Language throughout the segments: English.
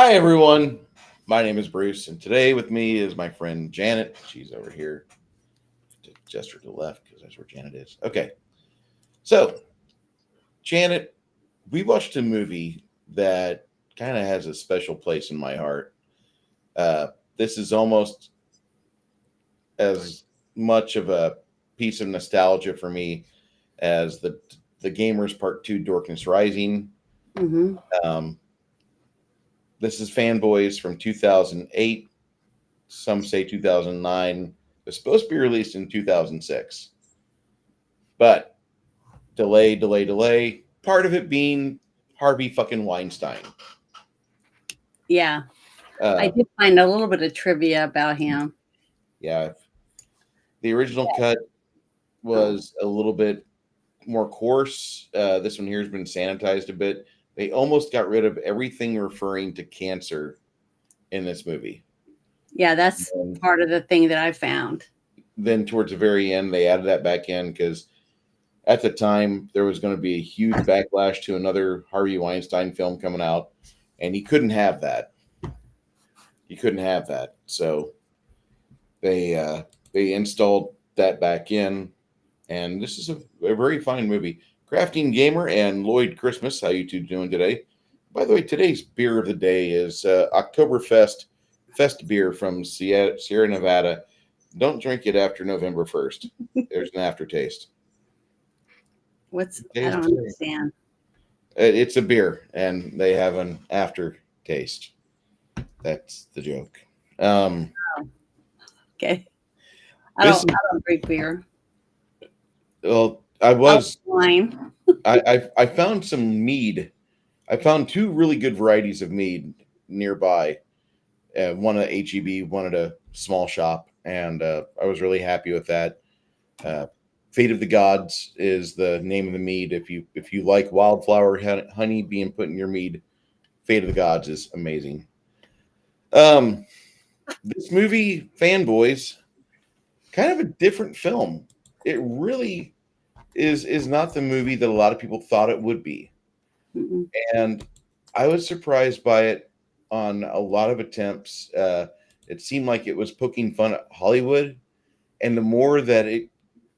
Hi, everyone. My name is Bruce, and today with me is my friend Janet. She's over here. To gesture to the left because that's where Janet is. Okay. So, Janet, we watched a movie that kind of has a special place in my heart. This is almost as much of a piece of nostalgia for me as the Gamers Part 2 Darkness Rising. Hmm. Um, this is Fanboys from 2008. Some say 2009. It's supposed to be released in 2006, but delay. Part of it being Harvey fucking Weinstein. Yeah, I Uh, did find a little bit of trivia about him. yeah, the original cut was a little bit more coarse. This one here has been sanitized a bit. They almost got rid of everything referring to cancer in this movie. Yeah, that's And part of the thing that I found. then towards the very end, they added that back in because at the time there was going to be a huge backlash to another Harvey Weinstein film coming out, and he couldn't have that. He couldn't have that, so they installed that back in, and this is a very fine movie. Crafting Gamer and Lloyd Christmas, how you two doing today? By the way, today's beer of the day is Oktoberfest Fest beer from Sierra Nevada. Don't drink it after November 1st. There's an aftertaste. I Today's don't today. understand. It's a beer, and they have an aftertaste. That's the joke. Um, Okay, this is I don't drink beer. well, Oh, wine. I found some mead. I found two really good varieties of mead nearby. One at HEB, one at a small shop, and I was really happy with that. Uh, Fate of the Gods is the name of the mead. If you like wildflower honey being put in your mead, Fate of the Gods is amazing. Um, this movie, Fanboys, kind of a different film. It really is not the movie that a lot of people thought it would be, Mm-mm. and I was surprised by it on a lot of attempts. It seemed like it was poking fun at Hollywood, and the more that it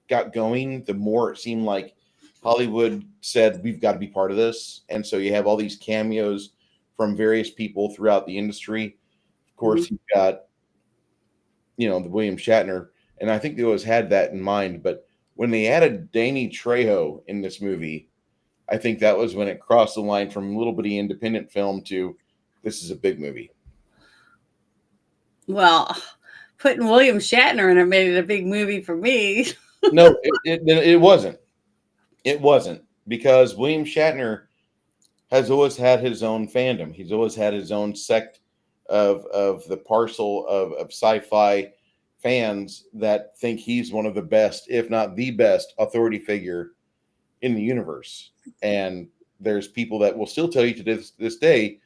got going, the more it seemed like Hollywood said we've got to be part of this, and so you have all these cameos from various people throughout the industry. Of Mhm. course, you've got the William Shatner, and I think they always had that in mind. But when they added Danny Trejo in this movie, I think that was when it crossed the line from little bitty independent film to this is a big movie. Well, putting William Shatner in it made it a big movie for me. No, it wasn't. It wasn't because William Shatner has always had his own fandom. He's always had his own sect of the parcel of sci-fi fans that think he's one of the best, if not the best, authority figure in the universe. And there's people that will still tell you to this day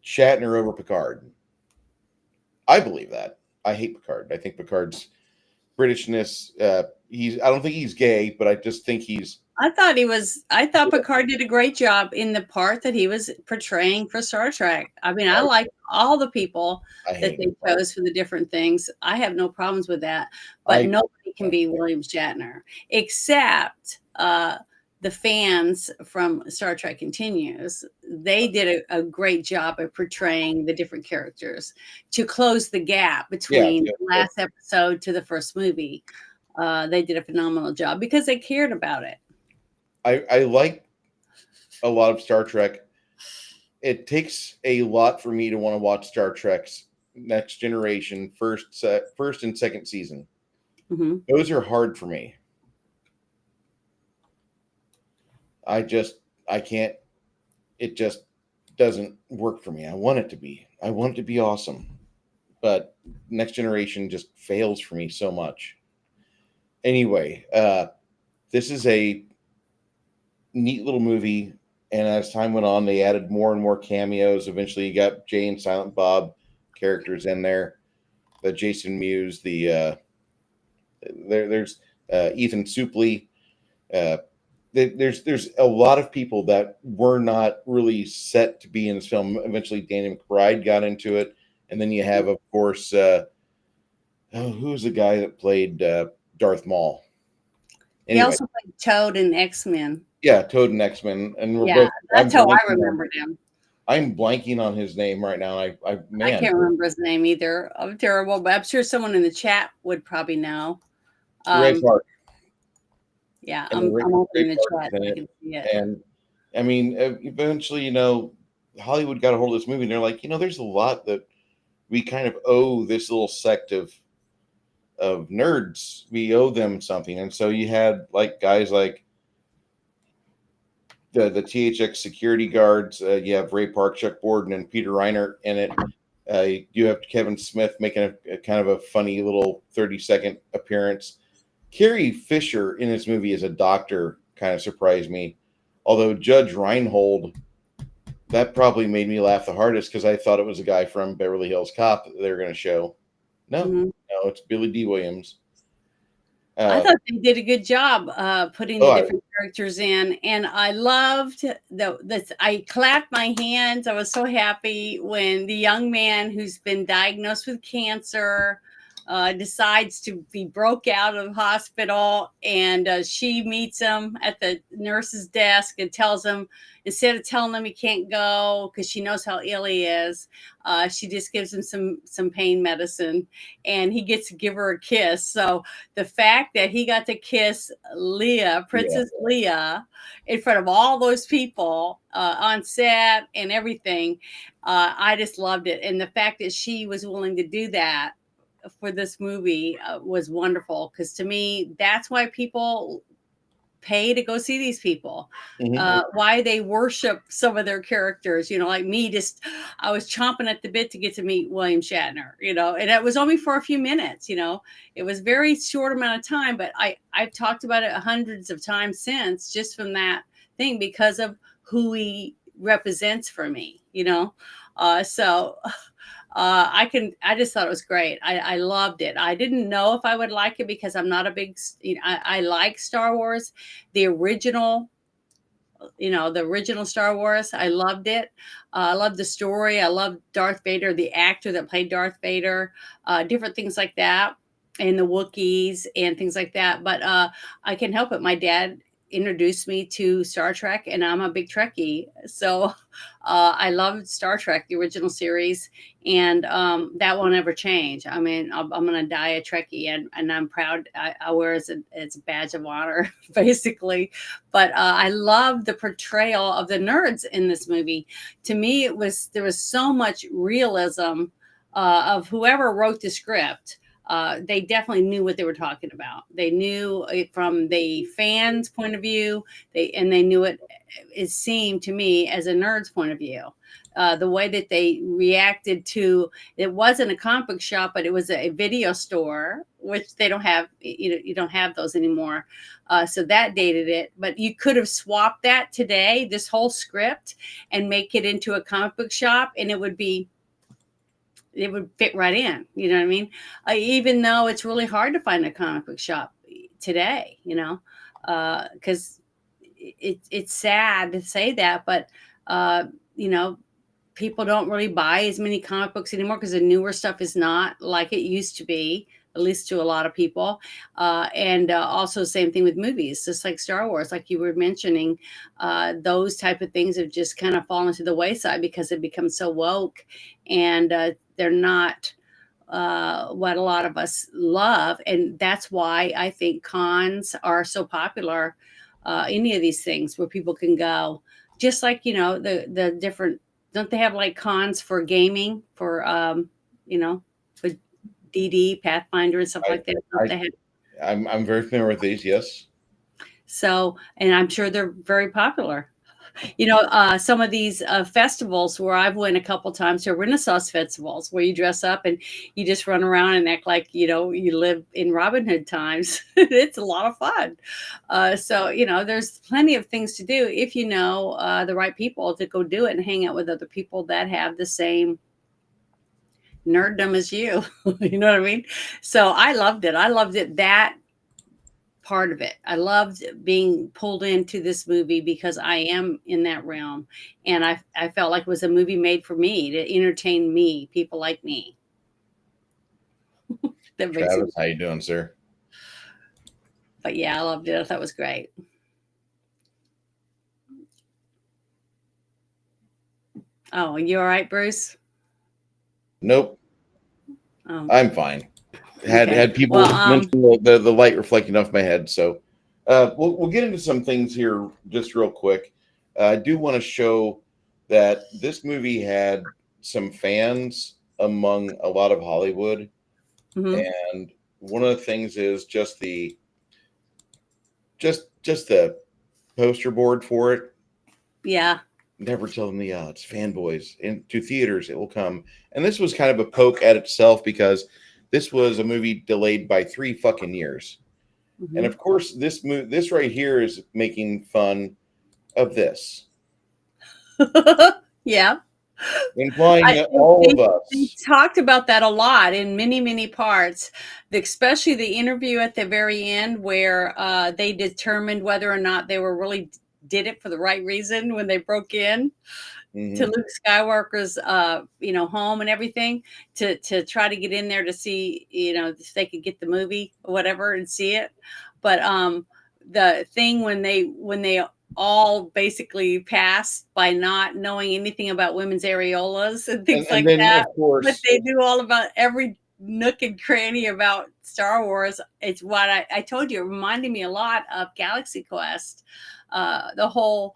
Shatner over Picard. I believe that. I hate Picard. I think Picard's Britishness. I don't think he's gay, but I just think he's. I thought Picard did a great job in the part that he was portraying for Star Trek. I mean, I I, like all the people I that hate they Picard. chose for the different things. I have no problems with that. But I nobody can be William Shatner except the fans from Star Trek Continues. They did a great job of portraying the different characters to close the gap yeah, between the last episode to the first movie. They did a phenomenal job because they cared about it. I like a lot of Star Trek. It takes a lot for me to want to watch Star Trek's Next Generation first and second season. Hmm. Those are hard for me. I can't. It just doesn't work for me. I want it to be. I want it to be awesome, but Next Generation just fails for me so much. Anyway, this is a neat little movie, and as time went on, they added more and more cameos. Eventually, you got Jay and Silent Bob characters in there. The Jason Mewes, there's Ethan Suplee. Uh, there's a lot of people that were not really set to be in this film. Eventually, Danny McBride got into it, and then you have, of course, who's the guy that played Darth Maul? He Anyway, also played Toad in X-Men. yeah, Toad and X-Men, and we're Yeah, both. that's how I remembered him. I'm blanking on his name right now. I Man, can't remember his name either. I'm terrible, but I'm sure someone in the chat would probably know. Ray Park. Yeah, And I'm opening the Park chat so I can see it. And I mean, eventually, Hollywood got a hold of this movie, and they're like, there's a lot that we kind of owe this little sect of nerds. We owe them something, and so you had like guys like the THX security guards. You have Ray Park, Chuck Borden, and Peter Reiner in it. You have Kevin Smith making a kind of a funny little 30-second appearance. Carrie Fisher in this movie as a doctor kind of surprised me. Although Judge Reinhold, that probably made me laugh the hardest because I thought it was a guy from Beverly Hills Cop that they were going to show. No, no, it's Billy D. Williams. I thought they did a good job putting the different characters in, and I loved I clapped my hands. I was so happy when the young man who's been diagnosed with cancer decides to be broke out of the hospital, and she meets him at the nurse's desk and tells him, instead of telling him he can't go because she knows how ill he is, she just gives him some pain medicine, and he gets to give her a kiss. So the fact that he got to kiss Leia, Princess Leia, in front of all those people on set and everything, I just loved it. And the fact that she was willing to do that for this movie was wonderful, because to me, that's why people pay to go see these people. Why they worship some of their characters, like me, I was chomping at the bit to get to meet William Shatner, and it was only for a few minutes. It was very short amount of time, but I've talked about it hundreds of times since, just from that thing, because of who he represents for me, I just thought it was great. I loved it. I didn't know if I would like it because I'm not a big, I like Star Wars, the original Star Wars. I loved it. I loved the story. I loved Darth Vader, the actor that played Darth Vader, different things like that, and the Wookiees and things like that. But I can't help it. My dad introduced me to Star Trek, and I'm a big Trekkie. So I loved Star Trek, the original series, and that won't ever change. I mean, I'm going to die a Trekkie, and I'm proud. I wear it as a badge of honor, basically. But I love the portrayal of the nerds in this movie. To me, there was so much realism of whoever wrote the script. They definitely knew what they were talking about. They knew it from the fans' point of view. They knew it seemed to me as a nerd's point of view. The way that they reacted to it wasn't a comic book shop, but it was a video store, which they don't have. You don't have those anymore. So that dated it. But you could have swapped that today, this whole script, and make it into a comic book shop, and it would fit right in. You know what I mean? Even though it's really hard to find a comic book shop today, because it's sad to say that, but people don't really buy as many comic books anymore because the newer stuff is not like it used to be, at least to a lot of people. And also same thing with movies, just like Star Wars, like you were mentioning, those type of things have just kind of fallen to the wayside because it becomes so woke, and they're not what a lot of us love. And that's why I think cons are so popular, any of these things where people can go, just like, the different, don't they have like cons for gaming, for for DD, Pathfinder, and stuff like that? I'm very familiar with these. Yes. So, and I'm sure they're very popular. Some of these festivals where I've went a couple times to Renaissance festivals, where you dress up and you just run around and act like, you live in Robin Hood times. It's a lot of fun. So, there's plenty of things to do if you know the right people to go do it and hang out with other people that have the same nerddom as you. You know what I mean? So I loved it. That part of it. I loved being pulled into this movie because I am in that realm, and I felt like it was a movie made for me to entertain me, people like me. That makes it. Travis, how you doing, sir? But yeah, I loved it. I thought it was great. Oh, you all right, Bruce? Nope, Oh, I'm fine. Had okay. people Well, mention the light reflecting off my head, so we'll get into some things here just real quick. I do want to show that this movie had some fans among a lot of Hollywood, mhm. and one of the things is just the poster board for it. Yeah. Never tell them the odds. Fanboys into theaters, it will come. And this was kind of a poke at itself because this was a movie delayed by 3 fucking years. And Mhm. of course, this right here is making fun of this, Yeah. implying I that think all of they us. talked about that a lot in many, many parts, especially the interview at the very end where they determined whether or not they were really did it for the right reason when they broke in to Mhm. Luke Skywalker's home and everything to try to get in there to see, if they could get the movie or whatever and see it. But the thing when they all basically passed by not knowing anything about women's areolas and things And like then that, of but course, they knew all about every nook and cranny about Star Wars. It's what I told you. It reminded me a lot of Galaxy Quest. The whole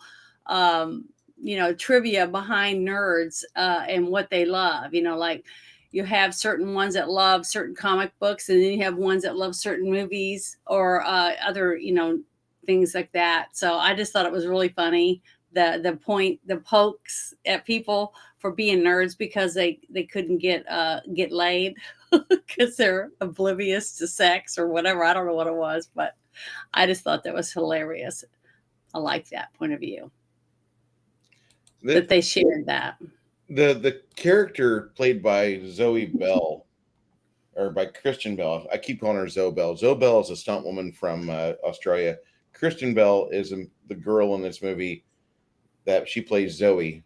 trivia behind nerds and what they love. Like you have certain ones that love certain comic books, and then you have ones that love certain movies or other, things like that. So I just thought it was really funny. The pokes at people for being nerds because they couldn't get laid because they're oblivious to sex or whatever. I don't know what it was, but I just thought that was hilarious. I like that point of view that the they shared that. the character played by Zoe Bell or by Christian Bell. I keep calling her Zoe Bell. Zoe Bell is a stunt woman from Australia. Christian Bell is the girl in this movie that she plays Zoe.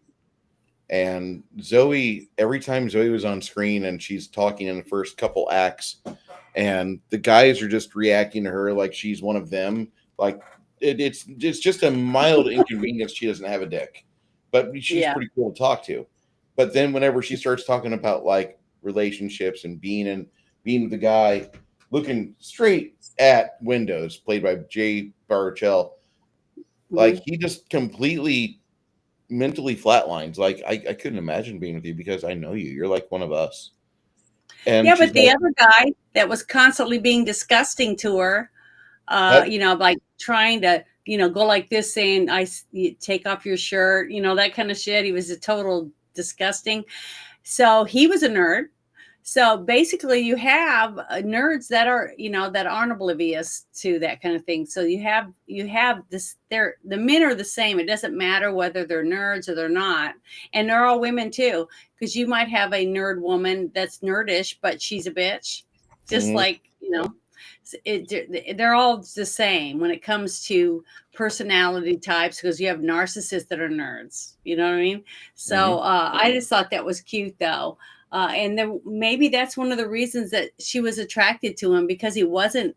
And Zoe, every time Zoe was on screen and she's talking in the first couple acts, and the guys are just reacting to her like she's one of them, like it's just a mild inconvenience. She doesn't have a dick, but she's Yeah. pretty cool to talk to. But then whenever she starts talking about like relationships and being the guy looking straight at Windows, played by Jay Baruchel, like Mhm. he just completely mentally flatlines. Like I couldn't imagine being with you because I know you. You're like one of us. And Yeah, she's but the like, other guy that was constantly being disgusting to her, that like trying to, go like this, saying, you take off your shirt, that kind of shit. He was a total disgusting. So he was a nerd. So basically, you have nerds that are, that aren't oblivious to that kind of thing. So you have this. The men are the same. It doesn't matter whether they're nerds or they're not, and they're all women too. Because you might have a nerd woman that's nerdish, but she's a bitch, just mhm. like they're all the same when it comes to personality types because you have narcissists that are nerds, you know what I mean? So Mhm. I just thought that was cute though. And then maybe that's one of the reasons that she was attracted to him because he wasn't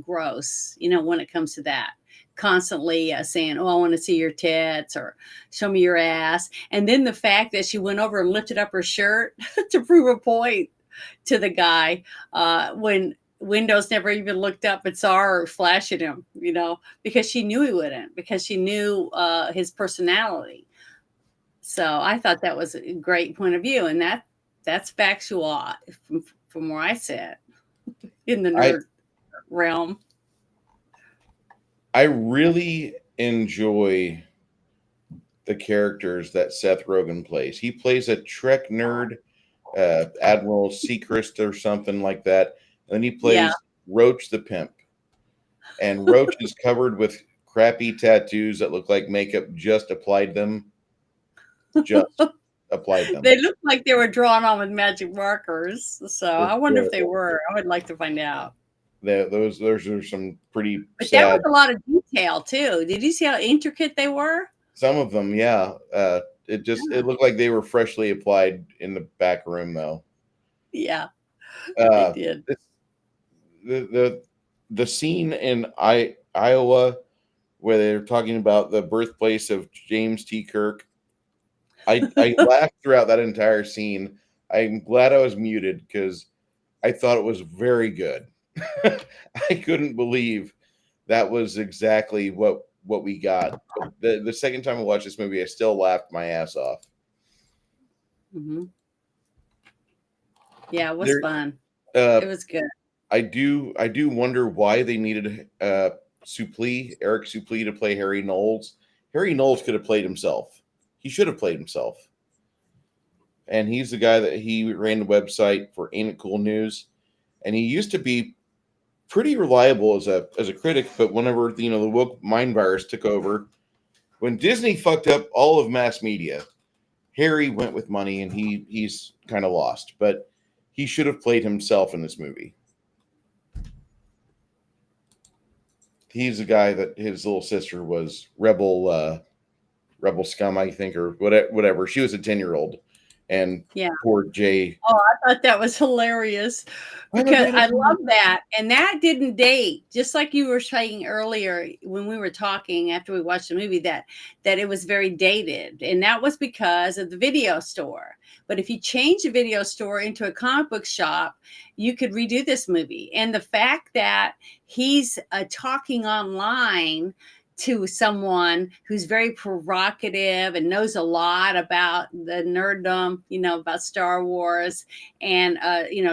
gross, when it comes to that. Constantly saying, "Oh, I want to see your tits," or "Show me your ass." And then the fact that she went over and lifted up her shirt to prove a point to the guy when Windows never even looked up and saw her flash at him, because she knew he wouldn't, because she knew his personality. So I thought that was a great point of view, and that's factual from where I sit in the I nerd realm. I really enjoy the characters that Seth Rogen plays. He plays a Trek nerd, Admiral Seacrest or something like that. And then he Yeah, plays Roach the pimp. And Roach is covered with crappy tattoos that look like makeup just applied them. Just applied them. they looked like they were drawn on with magic markers. So They're I wonder if they terrible. were. I would like to find out. Those are some pretty But that was sad. a lot of detail too. Did you see how intricate they were? Some of them, yeah. It Yeah. looked like they were freshly applied in the back room though. Yeah, they Uh, did. it's, the scene in Iowa where they're talking about the birthplace of James T. Kirk. I laughed throughout that entire scene. I'm glad I was muted because I thought it was very good. I couldn't believe that was exactly what we got. But the second time I watched this movie, I still laughed my ass off. Hmm. Yeah, it was There, fun. uh, It was good. I do wonder why they needed Eric Suplee to play Harry Knowles. Harry Knowles could have played himself. He should have played himself. And he's the guy that he ran the website for Ain't It Cool News, and he used to be pretty reliable as a critic. But whenever the woke mind virus took over, when Disney fucked up all of mass media, Harry went with money, and he's kind of lost. But he should have played himself in this movie. He's the guy that his little sister was rebel scum, I think, or whatever. She was a 10-year-old, and Yeah. poor Jay. Oh, I thought that was hilarious I'm a because better I love that. And that didn't date, just like you were saying earlier when we were talking after we watched the movie that it was very dated. And that was because of the video store. But if you change the video store into a comic book shop, you could redo this movie. And the fact that he's talking online to someone who's very provocative and knows a lot about the nerddom, about Star Wars and,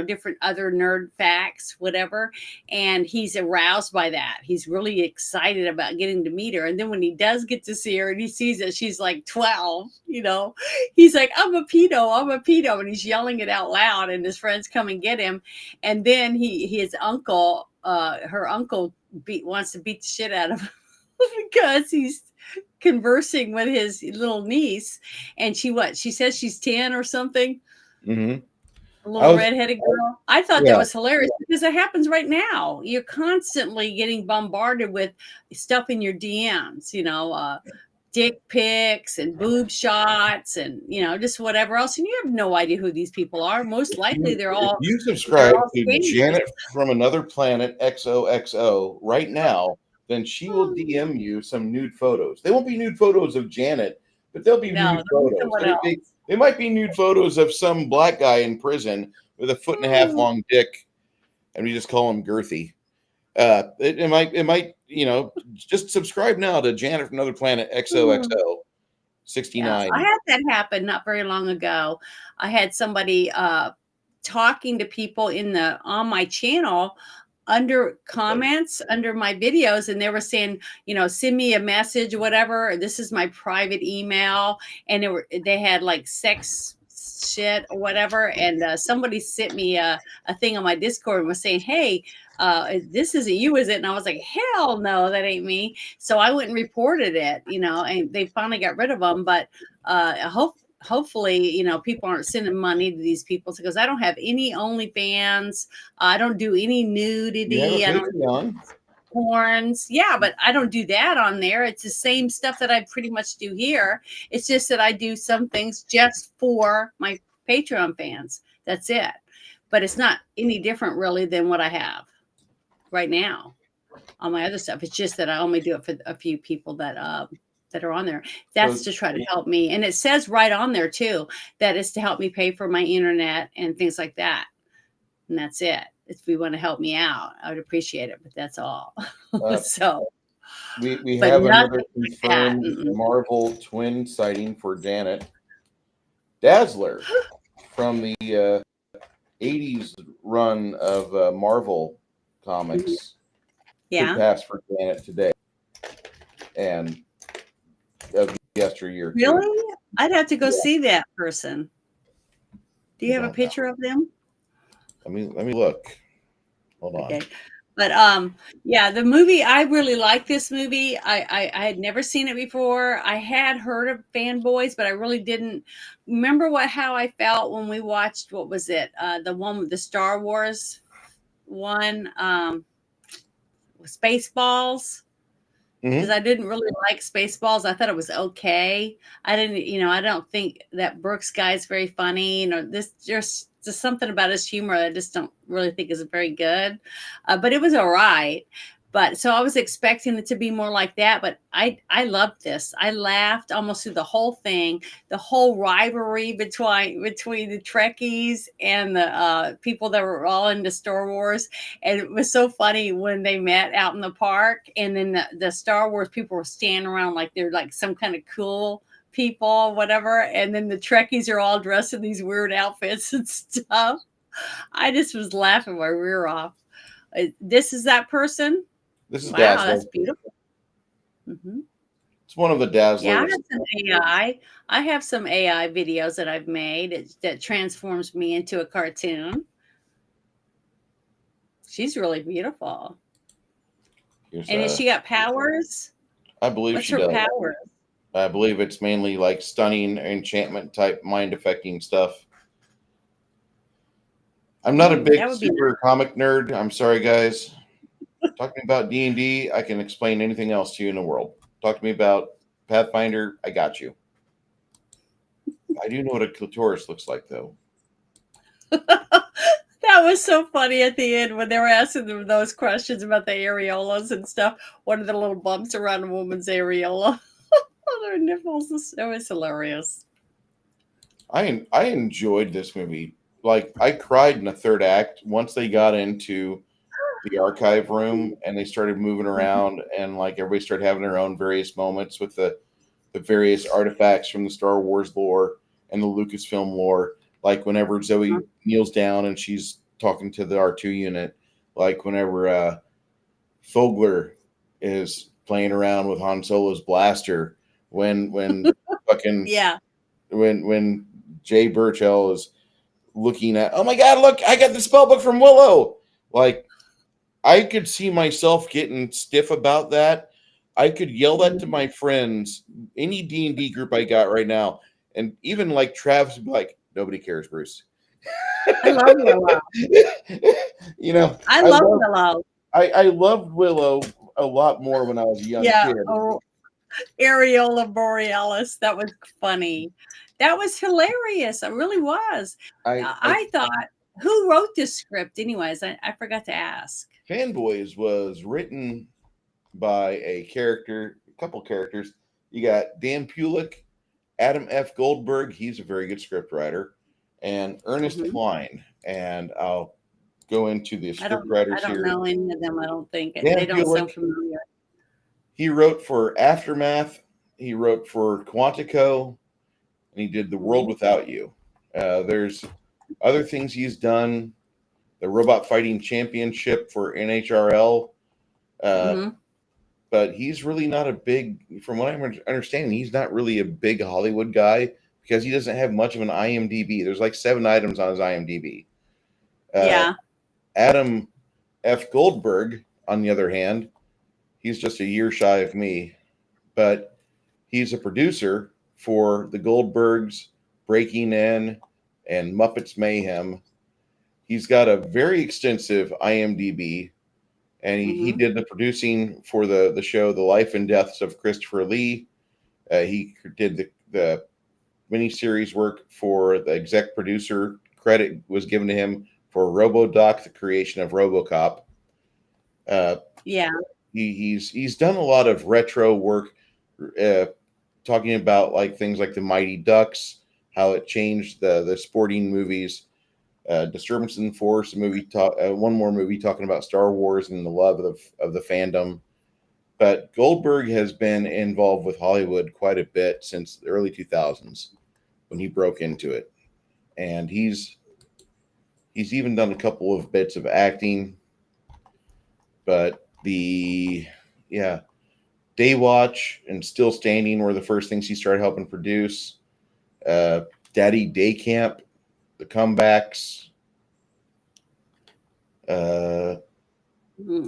different other nerd facts, whatever. And he's aroused by that. He's really excited about getting to meet her. And then when he does get to see her and he sees that she's like 12, he's like, I'm a pedo. And he's yelling it out loud. And his friends come and get him. And then his uncle, her uncle wants to beat the shit out of him because he's conversing with his little niece, and she says she's 10 or something, Mm-hmm. a I little was redheaded girl. I thought that Yeah. was hilarious because it happens right now. You're constantly getting bombarded with stuff in your DMs, dick pics and boob shots and just whatever else, and you have no idea who these people are. Most likely they're If all you they're subscribe all to scammers. Janet from Another Planet XOXO right now, then she will DM you some nude photos. They won't be nude photos of Janet, but they'll be No, nude there'll be photos. someone else. They might be nude photos of some black guy in prison with a 1.5 foot long dick, and we just call him girthy. It might just subscribe now to Janet from Another Planet XOXO Yeah, 69. I had that happen not very long ago. I had somebody talking to people on my channel under comments under my videos, and they were saying, send me a message or whatever. This is my private email, and they had like sex shit or whatever. And somebody sent me a thing on my Discord and was saying, hey, this isn't you, is it? And I was like, hell no, that ain't me. So I went and reported it, and they finally got rid of them. But hopefully, people aren't sending money to these people because I don't have any OnlyFans. I don't do any You have a nudity. I don't do Patreon. porns. Yeah, but I don't do that on there. It's the same stuff that I pretty much do here. It's just that I do some things just for my Patreon fans. That's it. But it's not any different really than what I have right now on my other stuff. It's just that I only do it for a few people that are on there. That's So to try to help me. And it says right on there too that it's to help me pay for my internet and things like that. And that's it. If you want to help me out, I would appreciate it, but that's all. uh, So, we but have nothing another like that. confirmed Mm-mm. Marvel twin sighting for Janet. Dazzler from the 80s run of Marvel comics could Yeah. pass for Janet today and of yesteryear too. Really? I'd have to go Yeah, see that person. Do you you have a don't know. picture of them? Let me look. Hold on. Okay. But yeah, the movie, I really like this movie. I had never seen it before. I had heard of Fanboys, but I really didn't remember how I felt when we watched, what was it? The one with the Star Wars one. Spaceballs, because Mhm. I didn't really like Spaceballs. I thought it was okay. I didn't, I don't think that Brooks guy is very funny. This just something about his humor I just don't really think is very good. But it was all right. But so I was expecting it to be more like that. But I loved this. I laughed almost through the whole thing. The whole rivalry between the Trekkies and the people that were all into Star Wars. And it was so funny when they met out in the park, and then the Star Wars people were standing around like they're like some kind of cool people, whatever. And then the Trekkies are all dressed in these weird outfits and stuff. I just was laughing my rear off. This is that person. This is Wow, Dazzler. that's beautiful. Hmm. It's one of the Yeah, I Dazzlers. have some AI. I have some AI videos that I've made that transforms me into a cartoon. She's really beautiful. Here's, And has she got powers? I believe What's she her does. power? I believe it's mainly like stunning enchantment type mind affecting stuff. I'm not a big That would be super comic nerd. I'm sorry, guys. Talking about D&D, I can explain anything else to you in the world. Talk to me about Pathfinder, I got you. I do know what a clitoris looks like, though. That was so funny at the end when they were asking them those questions about the areolas and stuff. What are the little bumps around a woman's areola on their nipples? It was hilarious. I enjoyed this movie. Like, I cried in the third act once they got into the archive room and they started moving around, and like everybody started having their own various moments with the various artifacts from the Star Wars lore and the Lucasfilm lore. Like whenever Zoe kneels down and she's talking to the R2 unit, like whenever Fogler is playing around with Han Solo's blaster, when fucking Yeah. when Jay Burchell is looking at, oh my god, look, I got the spell book from Willow. Like, I could see myself getting stiff about that. I could yell that to my friends, any D&D group I got right now, and even like Travis would be like, nobody cares, Bruce. I love Willow. You know, I love Willow. I loved Willow a lot more when I was a young Yeah. kid. Oh, Areola Borealis. That was funny. That was hilarious. It really was. I I thought, who wrote this script, anyways? I forgot to ask. Fanboys was written by a couple characters. You got Dan Pulick, Adam F. Goldberg, he's a very good script writer, and Ernest Mhm. Klein. And I'll go into the I script don't writers I don't here. know any of them. I don't think they Dan don't sound Pulick, familiar. he wrote for Aftermath, he wrote for Quantico, and he did The World Mhm. Without You. There's other things he's done. The Robot Fighting Championship for NHRL. Uh, Mhm. but he's really not a big, from what I'm understanding, he's not really a big Hollywood guy because he doesn't have much of an IMDb. There's like 7 items on his IMDb. Uh, Yeah. Adam F. Goldberg, on the other hand, he's just a year shy of me, but he's a producer for the Goldbergs, Breaking In, and Muppets Mayhem. He's got a very extensive IMDb, and he Mhm. did the producing for the show The Life and Deaths of Christopher Lee. He did the miniseries work for the exec producer. Credit was given to him for RoboDoc, the creation of RoboCop. Uh, Yeah. he's done a lot of retro work, uh, talking about like things like the Mighty Ducks, how it changed the sporting movies. Disturbance in the Force, a movie one more movie talking about Star Wars and the love of the fandom. But Goldberg has been involved with Hollywood quite a bit since the early 2000s when he broke into it, and he's even done a couple of bits of acting. But the yeah, Daywatch and Still Standing were the first things he started helping produce. Uh, Daddy Day Camp, the comebacks. Uh,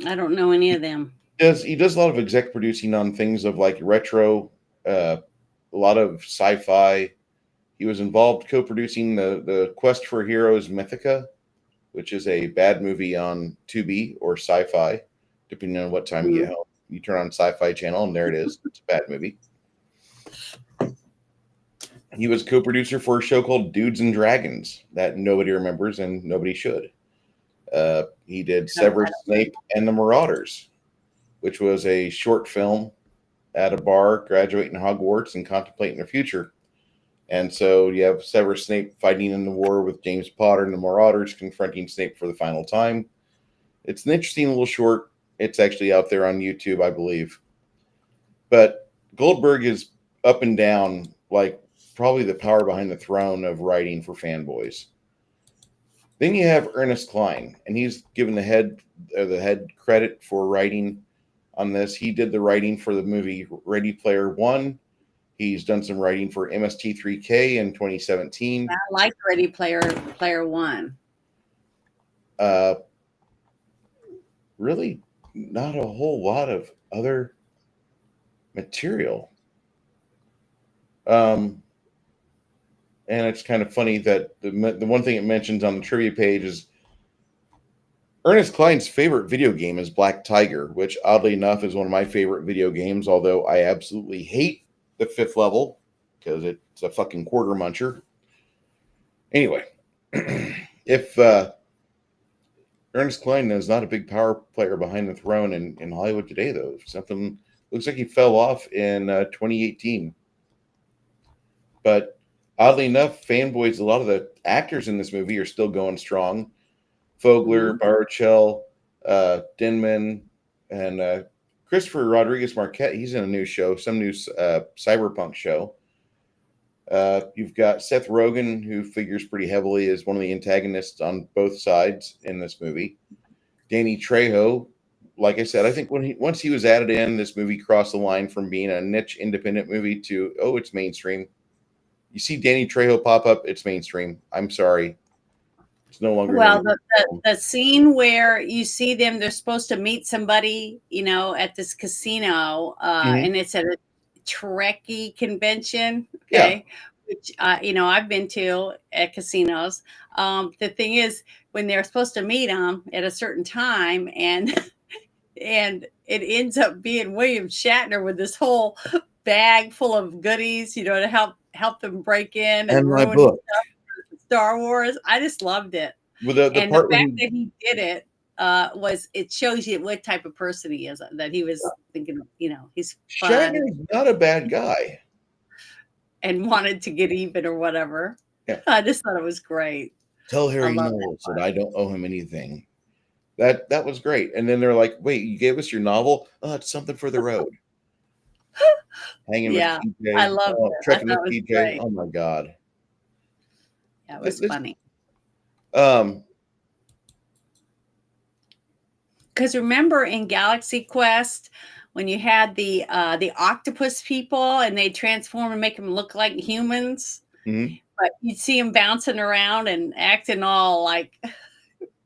I don't know any of them. he does a lot of exec producing on things of like retro, a lot of sci-fi. He was involved co-producing the Quest for Heroes Mythica, which is a bad movie on Tubi or Sci-Fi, depending on what time you get home. You turn on Sci-Fi Channel, and there it is. It's a bad movie. He was co-producer for a show called Dudes and Dragons that nobody remembers and nobody should. He did Severus Snape and the Marauders, which was a short film at a bar, graduating Hogwarts and contemplating their future. And so you have Severus Snape fighting in the war with James Potter and the Marauders, confronting Snape for the final time. It's an interesting little short. It's actually out there on YouTube, I believe. But Goldberg is up and down, like probably the power behind the throne of writing for Fanboys. Then you have Ernest Cline, and he's given the head credit for writing on this. He did the writing for the movie Ready Player One. He's done some writing for MST3K in 2017. I like Ready Player One. Really not a whole lot of other material. And it's kind of funny that the one thing it mentions on the trivia page is Ernest Cline's favorite video game is Black Tiger, which oddly enough is one of my favorite video games, although I absolutely hate the 5th level because it's a fucking quarter muncher. Anyway, if Ernest Cline is not a big power player behind the throne in Hollywood today, though. Something looks like he fell off in 2018. But oddly enough, Fanboys, a lot of the actors in this movie are still going strong. Fogler, Baruchel, Denman, and Christopher Rodriguez Marquette. He's in a new show, some new cyberpunk show. You've got Seth Rogen, who figures pretty heavily as one of the antagonists on both sides in this movie. Danny Trejo, like I said, I think once he was added in, this movie crossed the line from being a niche independent movie to, it's mainstream. You see Danny Trejo pop up, it's mainstream. I'm sorry. It's no longer. Well, the scene where you see them, they're supposed to meet somebody, at this casino, and it's at a Trekkie convention. Okay. Yeah. Which, I've been to at casinos. The thing is, when they're supposed to meet them at a certain time, and it ends up being William Shatner with this whole bag full of goodies, to help them break in and my book. Star Wars. I just loved it. Well, the fact that he did it it shows you what type of person he is, that he was thinking, he's fun. Shatner's not a bad guy. And wanted to get even or whatever. Yeah. I just thought it was great. Tell Harry Knowles that I don't owe him anything. That was great. And then they're like, wait, you gave us your novel? Oh, it's something for the road. Hanging with TJ. I love it. Trekking with TJ. Great. Oh my God. Yeah, it was funny. Because remember in Galaxy Quest when you had the octopus people and they transform and make them look like humans, but you'd see them bouncing around and acting all like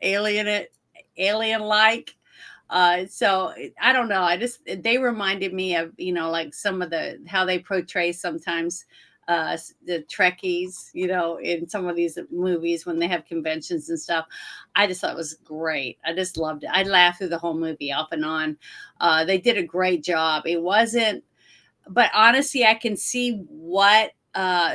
alien-like. So I don't know. They reminded me of like some of how they portray sometimes. The Trekkies, in some of these movies when they have conventions and stuff. I just thought it was great. I just loved it. I laughed through the whole movie off and on. They did a great job. It wasn't, but honestly, I can see what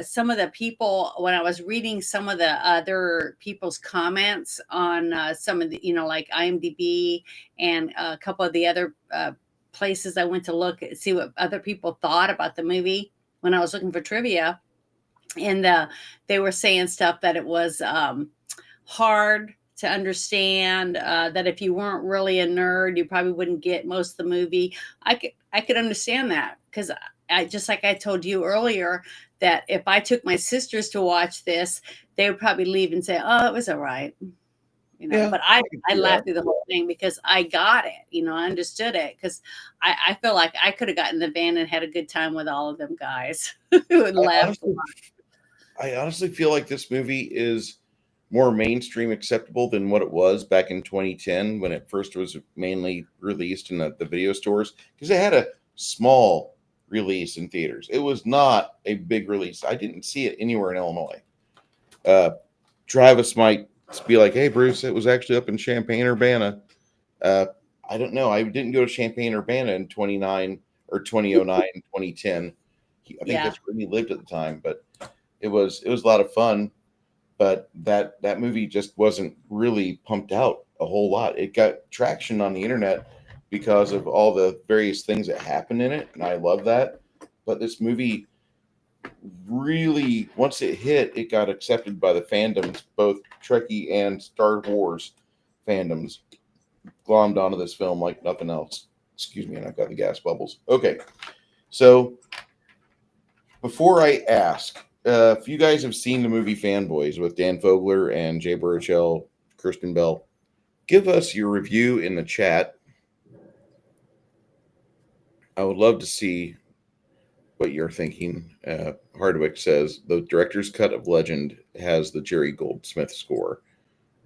some of the people, when I was reading some of the other people's comments on some of the, like IMDb and a couple of the other places I went to look and see what other people thought about the movie. When I was looking for trivia, and they were saying stuff that it was hard to understand, that if you weren't really a nerd, you probably wouldn't get most of the movie. I could understand that, because I just like I told you earlier, that if I took my sisters to watch this, they would probably leave and say, "Oh, it was all right." But I laughed through the whole thing because I got it, I understood it, because I feel like I could have gotten in the van and had a good time with all of them guys who laughed a lot. I honestly feel like this movie is more mainstream acceptable than what it was back in 2010 when it first was mainly released in the video stores, because it had a small release in theaters. It was not a big release. I didn't see it anywhere in Illinois. Travis might be like, hey, Bruce, it was actually up in Champaign, Urbana. I don't know. I didn't go to Champaign Urbana in 29 or 2009, 2010. I think Yeah. that's where he lived at the time, but it was a lot of fun. But that movie just wasn't really pumped out a whole lot. It got traction on the internet because of all the various things that happen in it, and I love that. But this movie really, once it hit, it got accepted by the fandoms, both Trekkie and Star Wars fandoms glommed onto this film like nothing else. Excuse me, and I've got the gas bubbles. Okay, so before I ask, if you guys have seen the movie Fanboys with Dan Fogler and Jay Baruchel, Kristen Bell, give us your review in the chat. I would love to see what you're thinking. Hardwick says the director's cut of Legend has the Jerry Goldsmith score.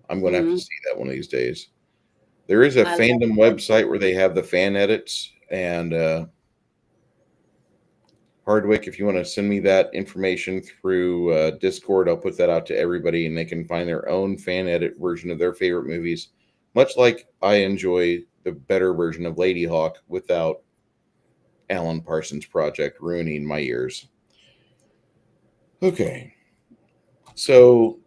I'm going to have to Mhm. see that one of these days. There is a I love fandom it. website where they have the fan edits. And Hardwick, if you want to send me that information through Discord, I'll put that out to everybody and they can find their own fan edit version of their favorite movies. Much like I enjoy the better version of Lady Hawk without Alan Parsons Project ruining my ears. Okay. So,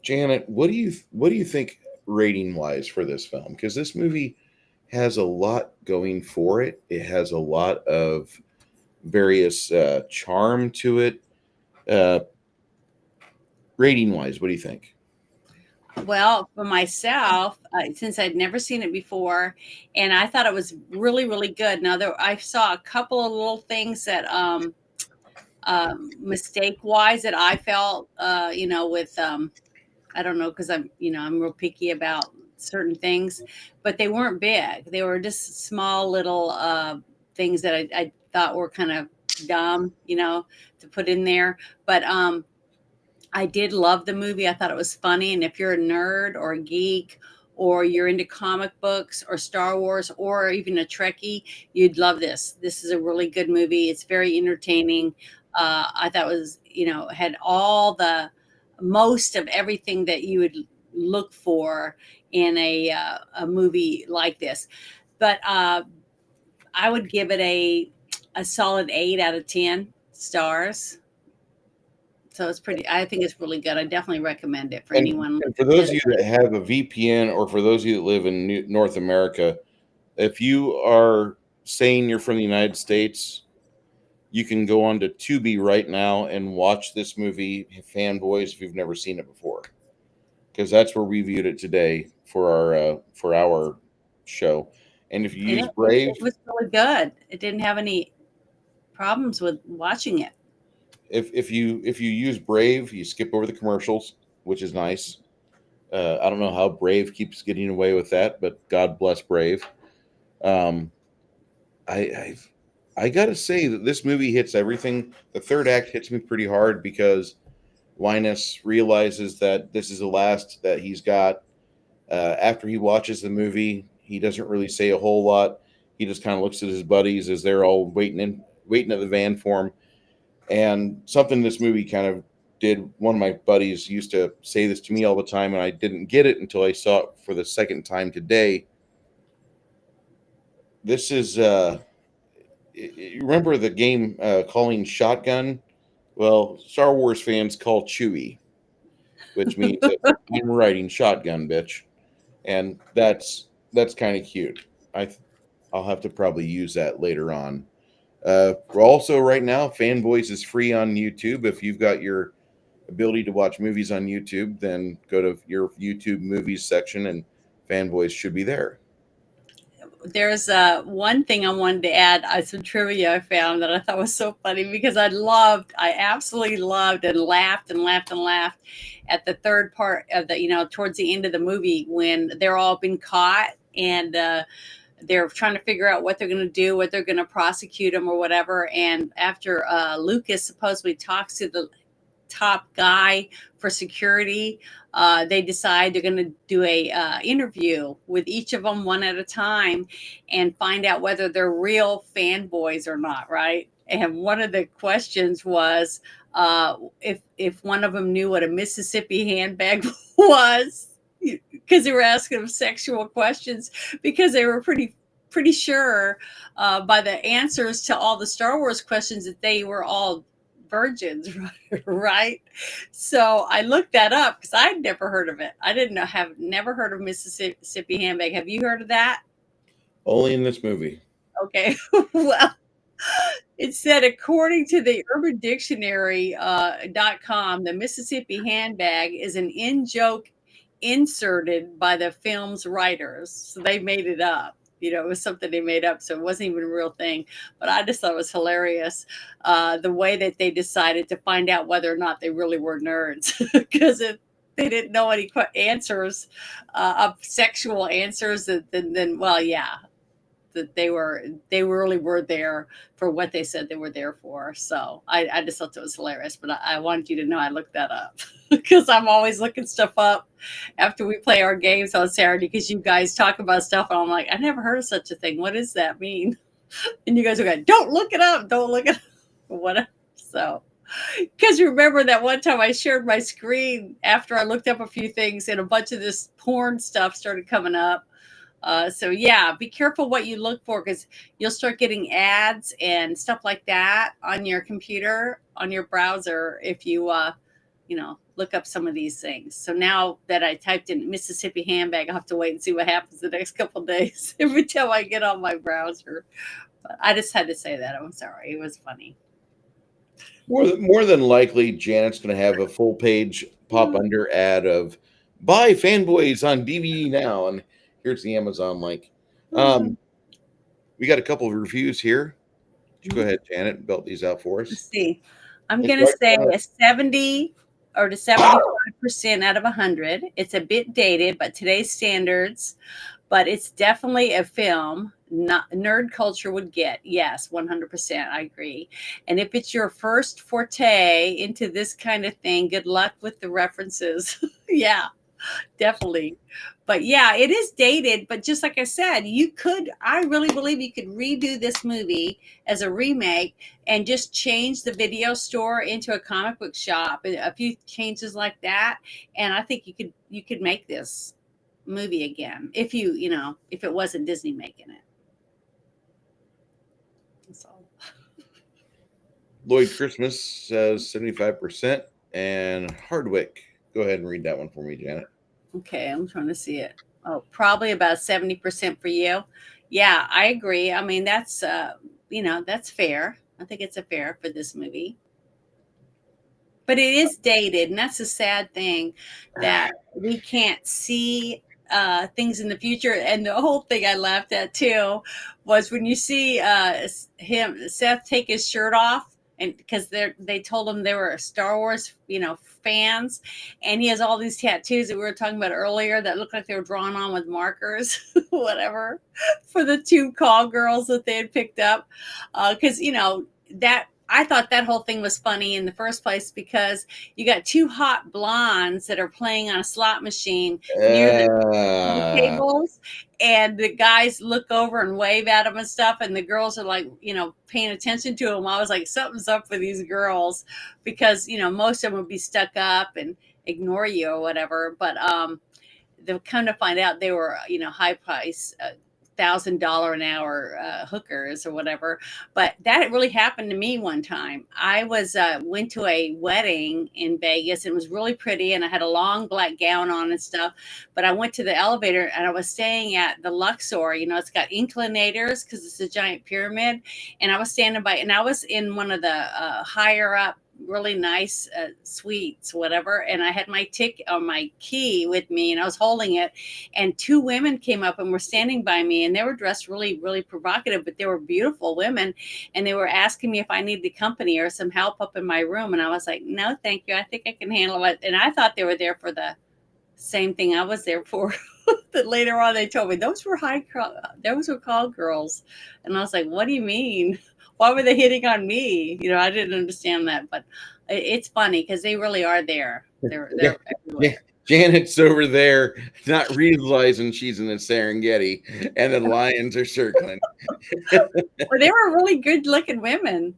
Janet, what do you think rating wise for this film? Because this movie has a lot going for it. It has a lot of various charm to it. Uh, Rating wise, what do you think? Well, for myself, since I'd never seen it before, and I thought it was really, really good. Now, I saw a couple of little things that mistake wise that I felt, with I don't know, because I'm real picky about certain things, but they weren't big. They were just small little things that I thought were kind of dumb, to put in there. But I did love the movie. I thought it was funny. And if you're a nerd or a geek, or you're into comic books or Star Wars or even a Trekkie, you'd love this. This is a really good movie. It's very entertaining. I thought it was, had all the most of everything that you would look for in a movie like this. But I would give it a solid 8 out of 10 stars. So it's pretty. I think it's really good. I definitely recommend it for And, anyone and for looking those at of you it. that have a VPN, or for those of you that live in North America, if you are saying you're from the United States, you can go on to Tubi right now and watch this movie, Fanboys, if you've never seen it before, because that's where we viewed it today for our show. And if you And use it Brave, was really good. It didn't have any problems with watching it. if you use Brave, you skip over the commercials, which is nice. I don't know how Brave keeps getting away with that, but God bless Brave. Um, I've I gotta say that this movie hits everything. The third act hits me pretty hard because Linus realizes that this is the last that he's got. After he watches the movie, he doesn't really say a whole lot. He just kind of looks at his buddies as they're all waiting at the van for him. And something this movie kind of did. One of my buddies used to say this to me all the time, and I didn't get it until I saw it for the second time today. This is you remember the game calling shotgun? Well, Star Wars fans call Chewie, which means that I'm riding shotgun, bitch, and that's kind of cute. I'll have to probably use that later on. We're also right now, Fanboys is free on YouTube. If you've got your ability to watch movies on YouTube, then go to your YouTube movies section, and Fanboys should be there. There's one thing I wanted to add. Some trivia I found that I thought was so funny because I absolutely loved and laughed and laughed and laughed at the third part of towards the end of the movie when they're all been caught and they're trying to figure out what they're going to do, what they're going to prosecute them or whatever. And after Lucas supposedly talks to the top guy for security, they decide they're going to do a interview with each of them one at a time and find out whether they're real fanboys or not, right? And one of the questions was if one of them knew what a Mississippi handbag was, because they were asking them sexual questions because they were pretty sure by the answers to all the Star Wars questions that they were all virgins, right? So I looked that up because I'd never heard of it. I didn't know, have never heard of Mississippi handbag. Have you heard of that? Only in this movie. Okay, well, it said, according to the Urban Dictionary .com, the Mississippi handbag is an in joke inserted by the film's writers. So they made it up. You know, it was something they made up, so it wasn't even a real thing. But I just thought it was hilarious the way that they decided to find out whether or not they really were nerds, because if they didn't know any answers of sexual answers, then well, yeah, that they really were there for what they said they were there for. So I just thought that was hilarious. But I wanted you to know I looked that up because I'm always looking stuff up after we play our games on Saturday, because you guys talk about stuff and I'm like, I never heard of such a thing. What does that mean? And you guys are going, don't look it up. Don't look it up. Whatever. So because remember that one time I shared my screen after I looked up a few things and a bunch of this porn stuff started coming up. So yeah, be careful what you look for, because you'll start getting ads and stuff like that on your computer, on your browser, if you look up some of these things. So now that I typed in Mississippi handbag, I'll have to wait and see what happens the next couple of days every time I get on my browser. But I just had to say that. I'm sorry. It was funny. More than likely, Janet's going to have a full page pop under ad of buy Fanboys on DVD now, and here's the Amazon link. We got a couple of reviews here. Go ahead, Janet, and belt these out for us. Let's see. I'm going to say a 70 or to 75% out of 100. It's a bit dated, but today's standards, but it's definitely a film not nerd culture would get. Yes, 100%. I agree. And if it's your first forte into this kind of thing, good luck with the references. Yeah, definitely. But yeah, it is dated. But just like I said, I really believe you could redo this movie as a remake and just change the video store into a comic book shop, a few changes like that. And I think you could make this movie again if if it wasn't Disney making it. That's all. Lloyd Christmas says 75%, and Hardwick. Go ahead and read that one for me, Janet. Okay, I'm trying to see it. Oh, probably about 70% for you. Yeah, I agree. I mean, that's that's fair. I think it's a fair for this movie. But it is dated, and that's a sad thing, that we can't see things in the future. And the whole thing I laughed at too was when you see Seth take his shirt off, and because they told him they were Star Wars, fans, and he has all these tattoos that we were talking about earlier that look like they were drawn on with markers, whatever, for the two call girls that they had picked up, because that. I thought that whole thing was funny in the first place, because you got two hot blondes that are playing on a slot machine near the tables, and the guys look over and wave at them and stuff, and the girls are like, paying attention to them. I was like, something's up with these girls, because most of them would be stuck up and ignore you or whatever. But they'll come to find out they were high price $1,000 an hour hookers or whatever. But that really happened to me one time. I went to a wedding in Vegas, and it was really pretty, and I had a long black gown on and stuff. But I went to the elevator, and I was staying at the Luxor. It's got inclinators because it's a giant pyramid. And I was standing by, and I was in one of the higher up, really nice suites, whatever. And I had my my key with me, and I was holding it. And two women came up and were standing by me, and they were dressed really, really provocative, but they were beautiful women. And they were asking me if I needed company or some help up in my room. And I was like, no, thank you. I think I can handle it. And I thought they were there for the same thing I was there for. But later on, they told me those were call girls. And I was like, what do you mean? Why were they hitting on me? I didn't understand that, but it's funny because they really are there. They're everywhere. Janet's over there not realizing she's in the Serengeti, and the lions are circling. Well, they were really good-looking women.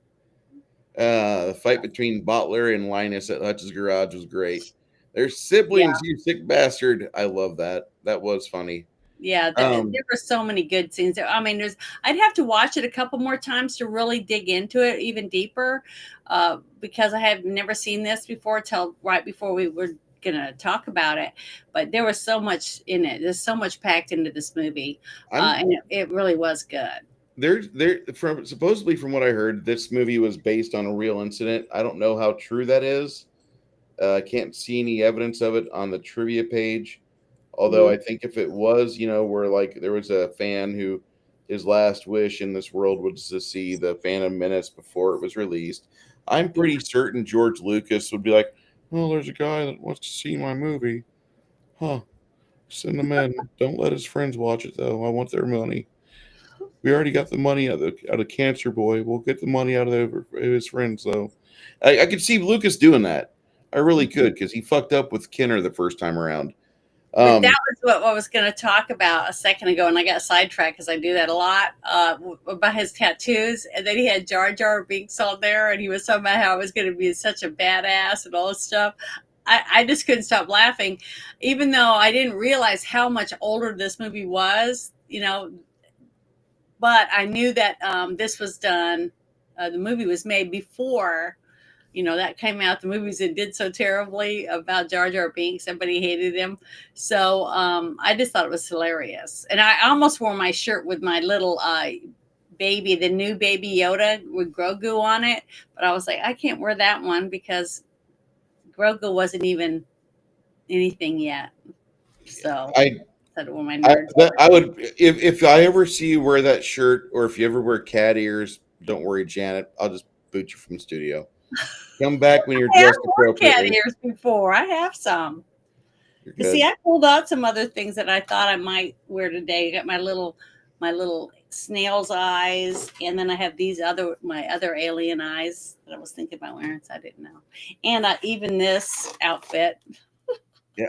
The fight between Butler and Linus at Hutch's garage was great. They're siblings, you sick bastard. I love that. That was funny. Yeah, there were so many good scenes. I mean, I'd have to watch it a couple more times to really dig into it even deeper, because I have never seen this before till right before we were gonna talk about it. But there was so much in it. There's so much packed into this movie, and it really was good. There from supposedly from what I heard, this movie was based on a real incident. I don't know how true that is. I can't see any evidence of it on the trivia page. Although Mhm. I think if it was, where like there was a fan who his last wish in this world was to see the Phantom Menace before it was released, I'm Yeah. pretty certain George Lucas would be like, "Well, there's a guy that wants to see my movie, huh? Send him in. Don't let his friends watch it though. I want their money. We already got the money out of Cancer Boy. We'll get the money out of his friends though." I could see Lucas doing that. I really could because he fucked up with Kenner the first time around. But that was what I was going to talk about a second ago, and I got sidetracked because I do that a lot, about his tattoos. And then he had Jar Jar Binks on there, and he was talking about how it was going to be such a badass and all this stuff. I just couldn't stop laughing, even though I didn't realize how much older this movie was, But I knew that this was done. The movie was made before that came out, the movies that did so terribly about Jar Jar Binks. Everybody hated him. So I just thought it was hilarious. And I almost wore my shirt with my little the new baby Yoda with Grogu on it. But I was like, I can't wear that one because Grogu wasn't even anything yet. So I I wore my nerd I would if I ever see you wear that shirt or if you ever wear cat ears, don't worry, Janet. I'll just boot you from the studio. Come back when you're I have dressed worn cat appropriately. ears before. I have some. You're You see, good. I pulled out some other things that I thought I might wear today. I got my little snail's eyes, and then I have my other alien eyes that I was thinking about wearing, so I didn't know. And even this outfit. Yeah,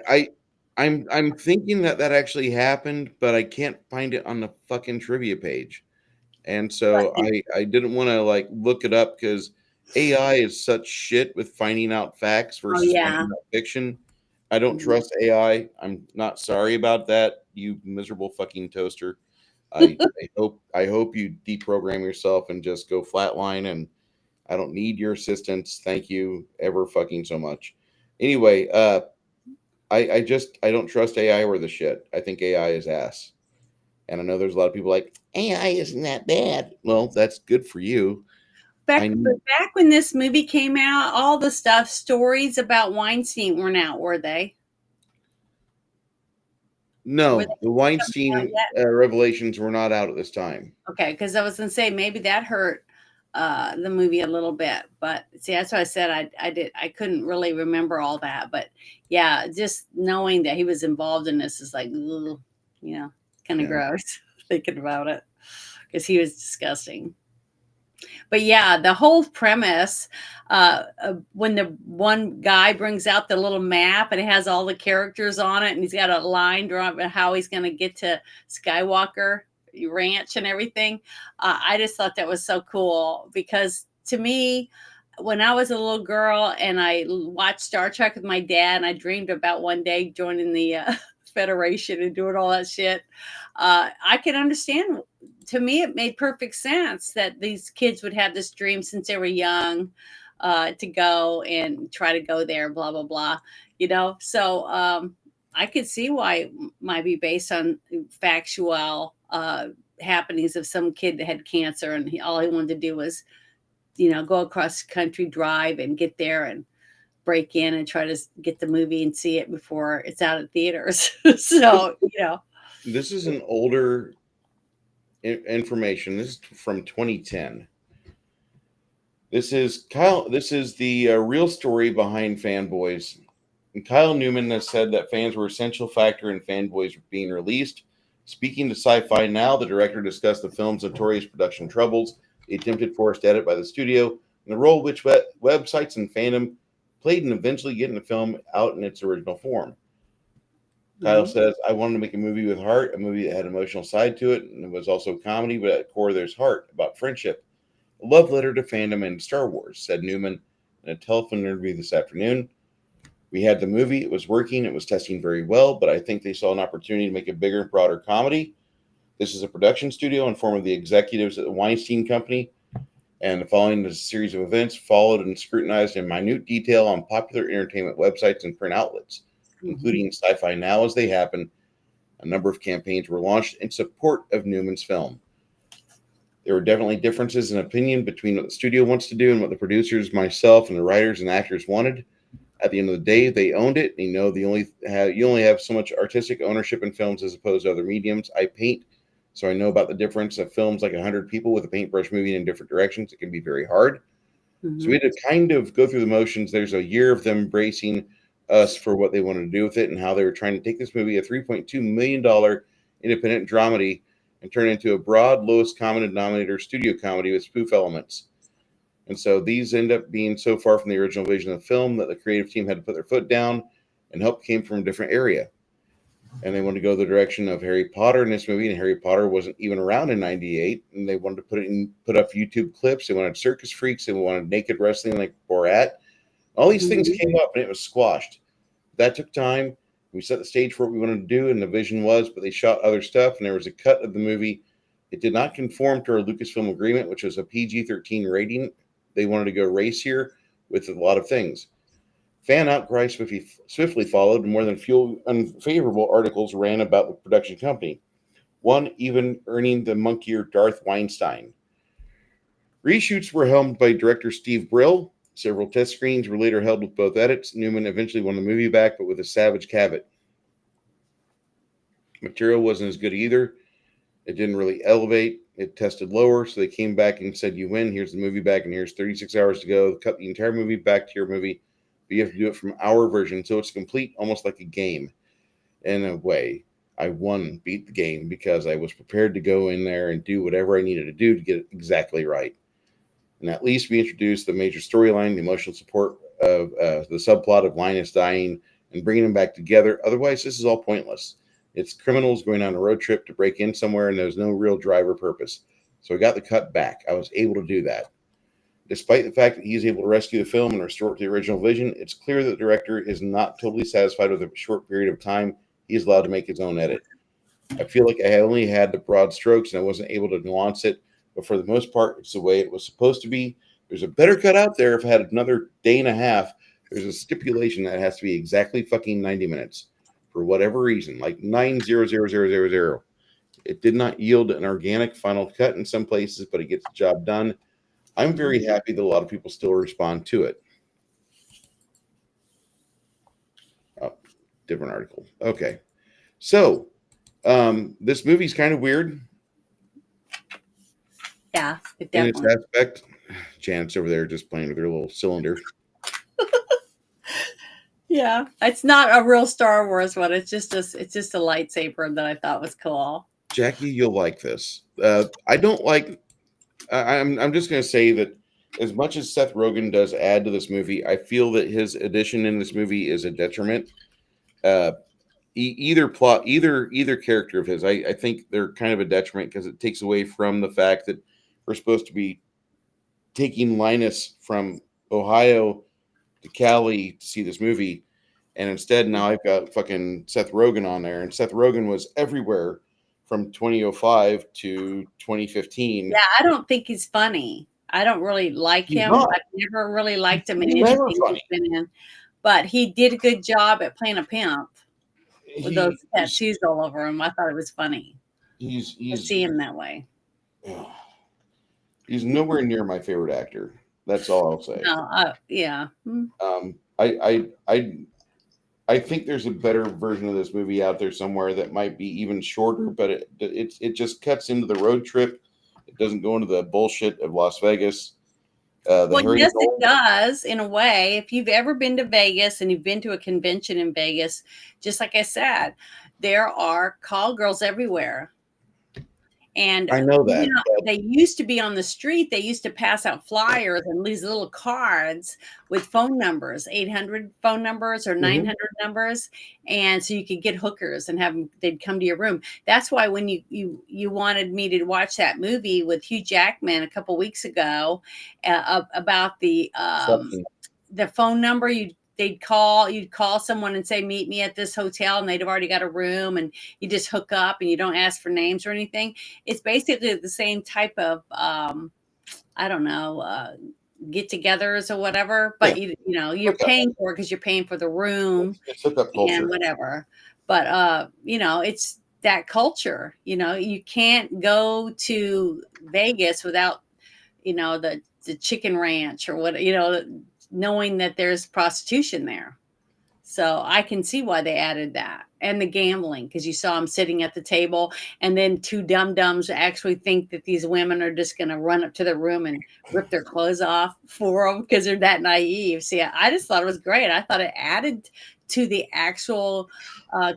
I'm thinking that actually happened, but I can't find it on the fucking trivia page. And so I didn't want to like look it up because AI is such shit with finding out facts Oh versus yeah. finding out fiction. I don't Mhm. trust AI. I'm not sorry about that, you miserable fucking toaster. I hope you deprogram yourself and just go flatline and I don't need your assistance. Thank you ever fucking so much. Anyway, I don't trust AI or the shit. I think AI is ass. And I know there's a lot of people like AI isn't that bad. Well, that's good for you. I But back when this movie came out, all the stories about Weinstein weren't out, were they? Were no, they the coming out Weinstein yet? revelations were not out at this time. Okay, because I was gonna say maybe that hurt the movie a little bit. But see, that's why I said I couldn't really remember all that. But yeah, just knowing that he was involved in this is like, ugh, kind of Yeah, gross thinking about it because he was disgusting. But yeah, the whole premise, when the one guy brings out the little map and it has all the characters on it, and he's got a line drawn about how he's going to get to Skywalker Ranch and everything. I just thought that was so cool because to me, when I was a little girl and I watched Star Trek with my dad, and I dreamed about one day joining the Federation and doing all that shit, I can understand. To me, it made perfect sense that these kids would have this dream since they were young, to go and try to go there, blah blah blah. So I could see why it might be based on factual happenings of some kid that had cancer, and all he wanted to do was go across the country, drive and get there and break in and try to get the movie and see it before it's out of theaters. So this is an older information. This is from 2010. This is Kyle. This is the real story behind Fanboys. And Kyle Newman has said that fans were an essential factor in Fanboys being released. Speaking to Sci-Fi Now, the director discussed the film's notorious production troubles, the attempted forced edit by the studio, and the role which websites and fandom played in eventually getting the film out in its original form. Kyle mhm. says, I wanted to make a movie with heart, a movie that had an emotional side to it, and it was also comedy, but at the core there's heart, about friendship. A love letter to fandom and Star Wars, said Newman in a telephone interview this afternoon. We had the movie, it was working, it was testing very well, but I think they saw an opportunity to make a bigger and broader comedy. This is a production studio and form of the executives at the Weinstein Company, and following a series of events followed and scrutinized in minute detail on popular entertainment websites and print outlets, including Sci-Fi Now as they happen. A number of campaigns were launched in support of Newman's film. There were definitely differences in opinion between what the studio wants to do and what the producers, myself, and the writers and actors wanted. At the end of the day, they owned it. And you only have so much artistic ownership in films as opposed to other mediums. I paint, so I know about the difference of films like 100 people with a paintbrush moving in different directions. It can be very hard. So we had to kind of go through the motions. There's a year of them embracing us for what they wanted to do with it and how they were trying to take this movie, a $3.2 million independent dramedy, and turn it into a broad, lowest common denominator studio comedy with spoof elements. And so these end up being so far from the original vision of the film that the creative team had to put their foot down, and help came from a different area. And they wanted to go the direction of Harry Potter in this movie, and Harry Potter wasn't even around in '98. And they wanted to put up YouTube clips. They wanted circus freaks. They wanted naked wrestling like Borat. All these things came up, and it was squashed. That took time. We set the stage for what we wanted to do, and the vision was, but they shot other stuff, and there was a cut of the movie. It did not conform to our Lucasfilm agreement, which was a PG-13 rating. They wanted to go racier with a lot of things. Fan outcry swiftly followed, and more than few unfavorable articles ran about the production company, one even earning the monkier Darth Weinstein. Reshoots were helmed by director Steve Brill. Several test screenings were later held with both edits. Newman eventually won the movie back, but with a savage caveat. Material wasn't as good either. It didn't really elevate. It tested lower, so they came back and said, you win. Here's the movie back, and here's 36 hours to go. Cut the entire movie back to your movie, but you have to do it from our version, so it's complete, almost like a game. In a way, I beat the game, because I was prepared to go in there and do whatever I needed to do to get it exactly right. And at least we introduced the major storyline, the emotional support of the subplot of Linus dying and bringing them back together. Otherwise, this is all pointless. It's criminals going on a road trip to break in somewhere, and there's no real driver purpose. So I got the cut back. I was able to do that. Despite the fact that he's able to rescue the film and restore it to the original vision, it's clear that the director is not totally satisfied with a short period of time he's allowed to make his own edit. I feel like I only had the broad strokes and I wasn't able to nuance it, but for the most part, it's the way it was supposed to be. There's a better cut out there. If I had another day and a half, there's a stipulation that it has to be exactly fucking 90 minutes for whatever reason, like 90000. It did not yield an organic final cut in some places, but it gets the job done. I'm very happy that a lot of people still respond to it. Oh, different article. Okay. So, this movie's kind of weird. Yeah, it in definitely. its aspect. Janet's over there just playing with her little cylinder. Yeah, it's not a real Star Wars one. It's just a lightsaber that I thought was cool. Jackie, you'll like this. I don't like. I'm just going to say that as much as Seth Rogen does add to this movie, I feel that his addition in this movie is a detriment. Either character of his, I think they're kind of a detriment because it takes away from the fact that we're supposed to be taking Linus from Ohio to Cali to see this movie, and instead now I've got fucking Seth Rogen on there, and Seth Rogen was everywhere from 2005 to 2015. Yeah, I don't think he's funny. I don't really like him. I've never really liked him in anything he's been in, but he did a good job at playing a pimp with those tattoos all over him. I thought it was funny. I see him that way. He's nowhere near my favorite actor. That's all I'll say. No, yeah. I think there's a better version of this movie out there somewhere that might be even shorter, but it just cuts into the road trip. It doesn't go into the bullshit of Las Vegas. Well, yes, it does in a way. If you've ever been to Vegas and you've been to a convention in Vegas, just like I said, there are call girls everywhere. And I know that they used to be on the street. They used to pass out flyers and these little cards with phone numbers, 800 phone numbers or 900 numbers. And so you could get hookers and have them, they'd come to your room. That's why when you wanted me to watch that movie with Hugh Jackman a couple weeks ago about the phone number, you'd call someone and say, meet me at this hotel, and they'd have already got a room, and you just hook up and you don't ask for names or anything. It's basically the same type of, I don't know, get-togethers or whatever, Yeah. but you're Hookup. paying for it because you're paying for the room It's hookup and culture. whatever. But it's that culture. You can't go to Vegas without the chicken ranch or what, knowing that there's prostitution there. So I can see why they added that, and the gambling, because you saw them sitting at the table, and then two dum dums actually think that these women are just going to run up to the room and rip their clothes off for them because they're that naive. See, I just thought it was great. I thought it added to the actual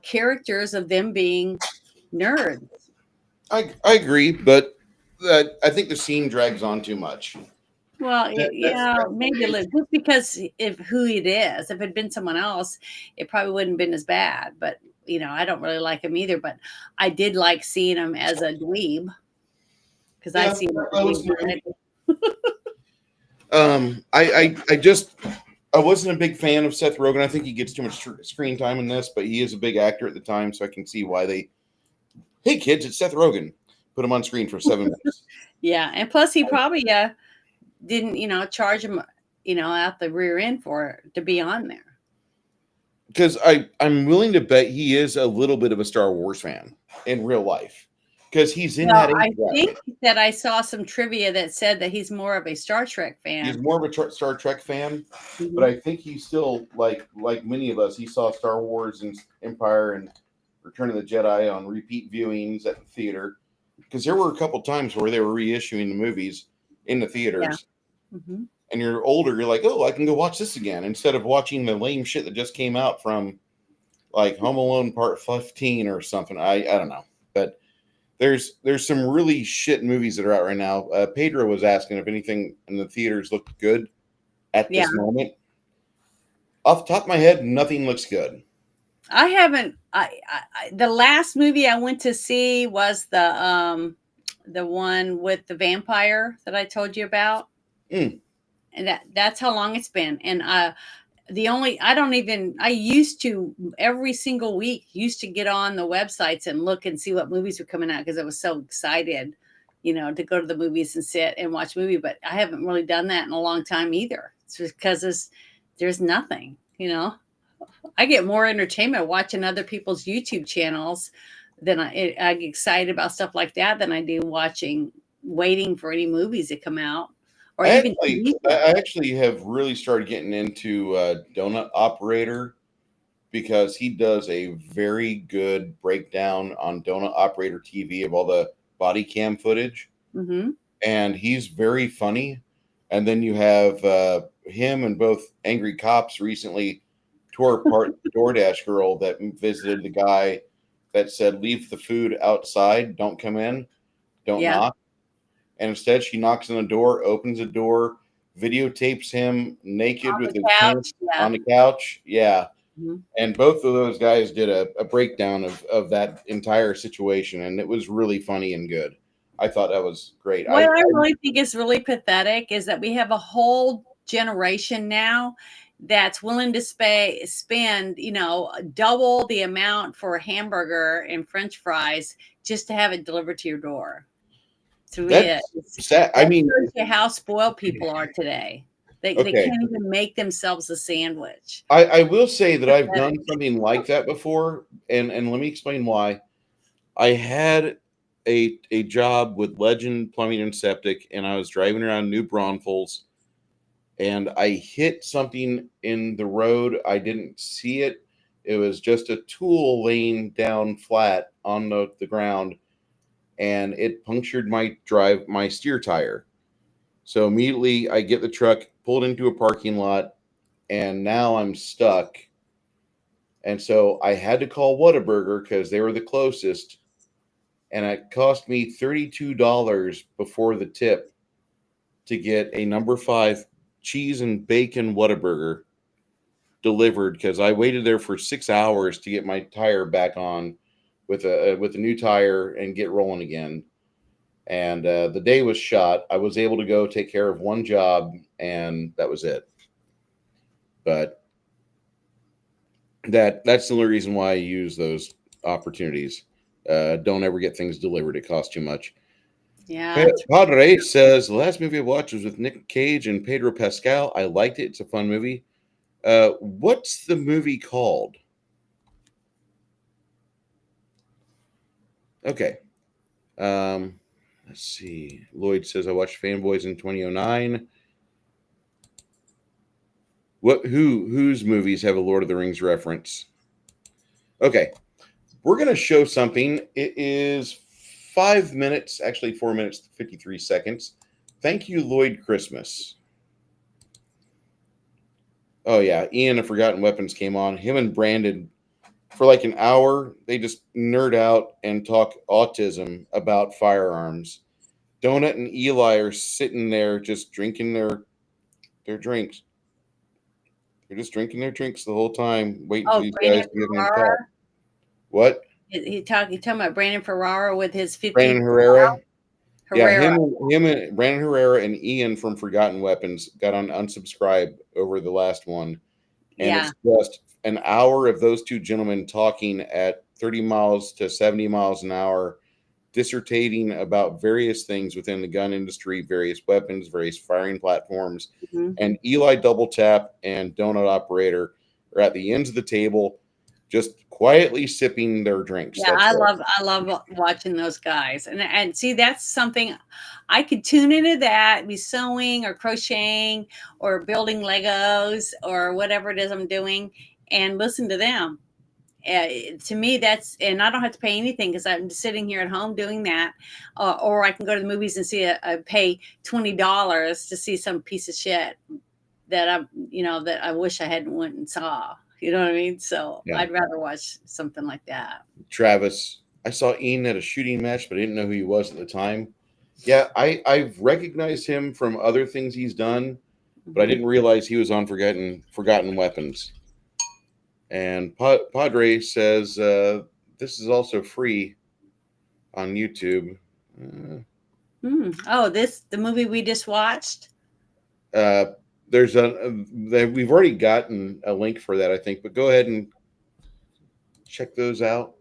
characters of them being nerds. I agree, but I think the scene drags on too much. Well, yeah, That's maybe a little, just because if who it is. If it had been someone else, it probably wouldn't have been as bad. But I don't really like him either. But I did like seeing him as a dweeb, because I yeah. see him as a That was dweeb. I wasn't a big fan of Seth Rogen. I think he gets too much screen time in this, but he is a big actor at the time, so I can see why they. Hey kids, it's Seth Rogen. Put him on screen for 7 minutes. Yeah, and plus he probably didn't charge him out the rear end for it to be on there. Because I'm willing to bet he is a little bit of a Star Wars fan in real life. Because he's in that. I think that I saw some trivia that said that he's more of a Star Trek fan. He's more of a Star Trek fan, but I think he's still like many of us. He saw Star Wars and Empire and Return of the Jedi on repeat viewings at the theater. Because there were a couple times where they were reissuing the movies in the theaters. Yeah. Mm-hmm. And you're older, you're like, oh, I can go watch this again instead of watching the lame shit that just came out from like Home Alone Part 15 or something. I don't know, but there's some really shit movies that are out right now. Pedro was asking if anything in the theaters looked good at this moment. Off the top of my head, nothing looks good. I haven't. The last movie I went to see was the one with the vampire that I told you about. And that's how long it's been. And I used to every single week get on the websites and look and see what movies were coming out, because I was so excited, to go to the movies and sit and watch a movie. But I haven't really done that in a long time either. It's just because there's nothing, I get more entertainment watching other people's YouTube channels than I get excited about stuff like that than I do waiting for any movies that come out. Or I actually have really started getting into Donut Operator, because he does a very good breakdown on Donut Operator TV of all the body cam footage. Mm-hmm. And he's very funny. And then you have him and both Angry Cops recently tore apart the DoorDash girl that visited the guy that said, leave the food outside, don't come in, don't knock. And instead, she knocks on the door, opens the door, videotapes him naked with his pants on the couch. Yeah. Mm-hmm. And both of those guys did a breakdown of that entire situation, and it was really funny and good. I thought that was great. What I really think is really pathetic is that we have a whole generation now that's willing to spend, double the amount for a hamburger and French fries just to have it delivered to your door. To me, sad. I mean, how spoiled people are today. They can't even make themselves a sandwich. I will say that I've done something like that before, and let me explain why. I had a job with Legend Plumbing and Septic, and I was driving around New Braunfels, and I hit something in the road. I didn't see it. It was just a tool laying down flat on the ground, and it punctured my steer tire. So immediately I get the truck, pulled into a parking lot, and now I'm stuck. And so I had to call Whataburger because they were the closest. And it cost me $32 before the tip to get a number 5 cheese and bacon Whataburger delivered, because I waited there for 6 hours to get my tire back on with a new tire and get rolling again. And the day was shot. I was able to go take care of one job, and that was it. But That's the only reason why I use those opportunities. Don't ever get things delivered. It costs too much. Yeah. Padre says the last movie I watched was with Nick Cage and Pedro Pascal. I liked it. It's a fun movie. What's the movie called? Okay. Let's see. Lloyd says I watched Fanboys in 2009. Whose movies have a Lord of the Rings reference? Okay. We're going to show something. It is 5 minutes, actually 4 minutes, 53 seconds. Thank you, Lloyd Christmas. Oh, yeah. Ian of Forgotten Weapons came on. Him and Brandon, for like an hour, they just nerd out and talk autism about firearms. Donut and Eli are sitting there just drinking their drinks. They're just drinking their drinks the whole time, waiting for Oh, these Brandon guys to get them to talk. Ferrara. What? He talking about Brandon Ferrara with his 50. Brandon Herrera. Yeah, Herrera. him and Brandon Herrera and Ian from Forgotten Weapons got on unsubscribe over the last one. And Yeah. it's just an hour of those two gentlemen talking at 30 miles to 70 miles an hour, dissertating about various things within the gun industry, various weapons, various firing platforms. Mhm. And Eli Double Tap and Donut Operator are at the ends of the table, just quietly sipping their drinks. Yeah, That's I right. love watching those guys. And see, that's something I could tune into, that, be sewing or crocheting or building Legos or whatever it is I'm doing, and listen to them. To me, that's, and I don't have to pay anything because I'm sitting here at home doing that. Or I can go to the movies and see pay $20 to see some piece of shit that that I wish I hadn't went and saw. You know what I mean? So Yeah. I'd rather watch something like that. Travis, I saw Ian at a shooting match, but I didn't know who he was at the time. Yeah, I've recognized him from other things he's done, but I didn't realize he was on Forgotten Weapons. And Padre says this is also free on YouTube. Oh, the movie we just watched. There's we've already gotten a link for that, I think, but go ahead and check those out.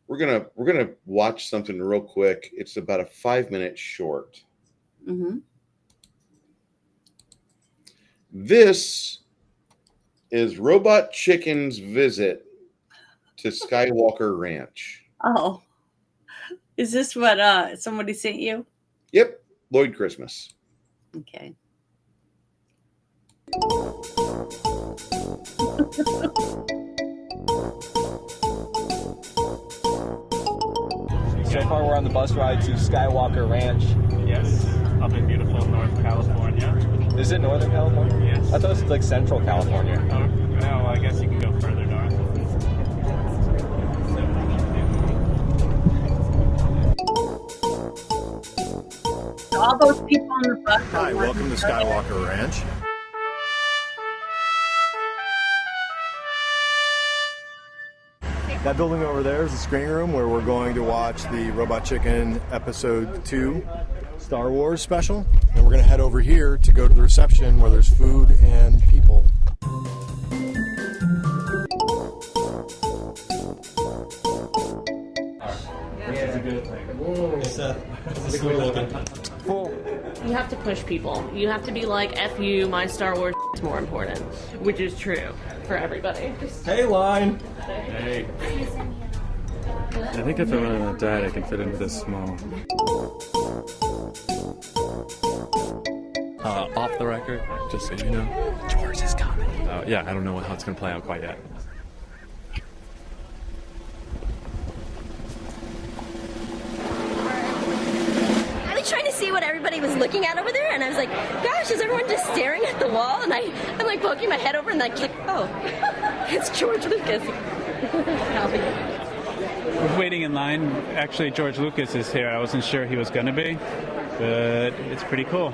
We're gonna watch something real quick. It's about a 5-minute short. Mm-hmm. This is Robot Chicken's visit to Skywalker Ranch. Oh, is this what somebody sent you? Yep, Lloyd Christmas. Okay. So far, we're on the bus ride to Skywalker Ranch. Yes, up in beautiful North California. Is it Northern California? Yes. I thought it was like Central California. Oh, no, I guess you can go further north. All those people on the bus. Hi, welcome to Skywalker Ranch. That building over there is the screening room where we're going to watch the Robot Chicken Episode 2 Star Wars special. And we're going to head over here to go to the reception where there's food and people. You have to push people. You have to be like, F you, my Star Wars is more important. Which is true for everybody. Hey, line. Hey. I think if I run out of diet, I can fit into this small. Off the record, just so you know, George is coming. Yeah, I don't know how it's going to play out quite yet. I was trying to see what everybody was looking at over there, and I was like, gosh, is everyone just staring at the wall? And I'm like poking my head over and like, oh, it's George Lucas. We're waiting in line. Actually, George Lucas is here. I wasn't sure he was going to be, but it's pretty cool.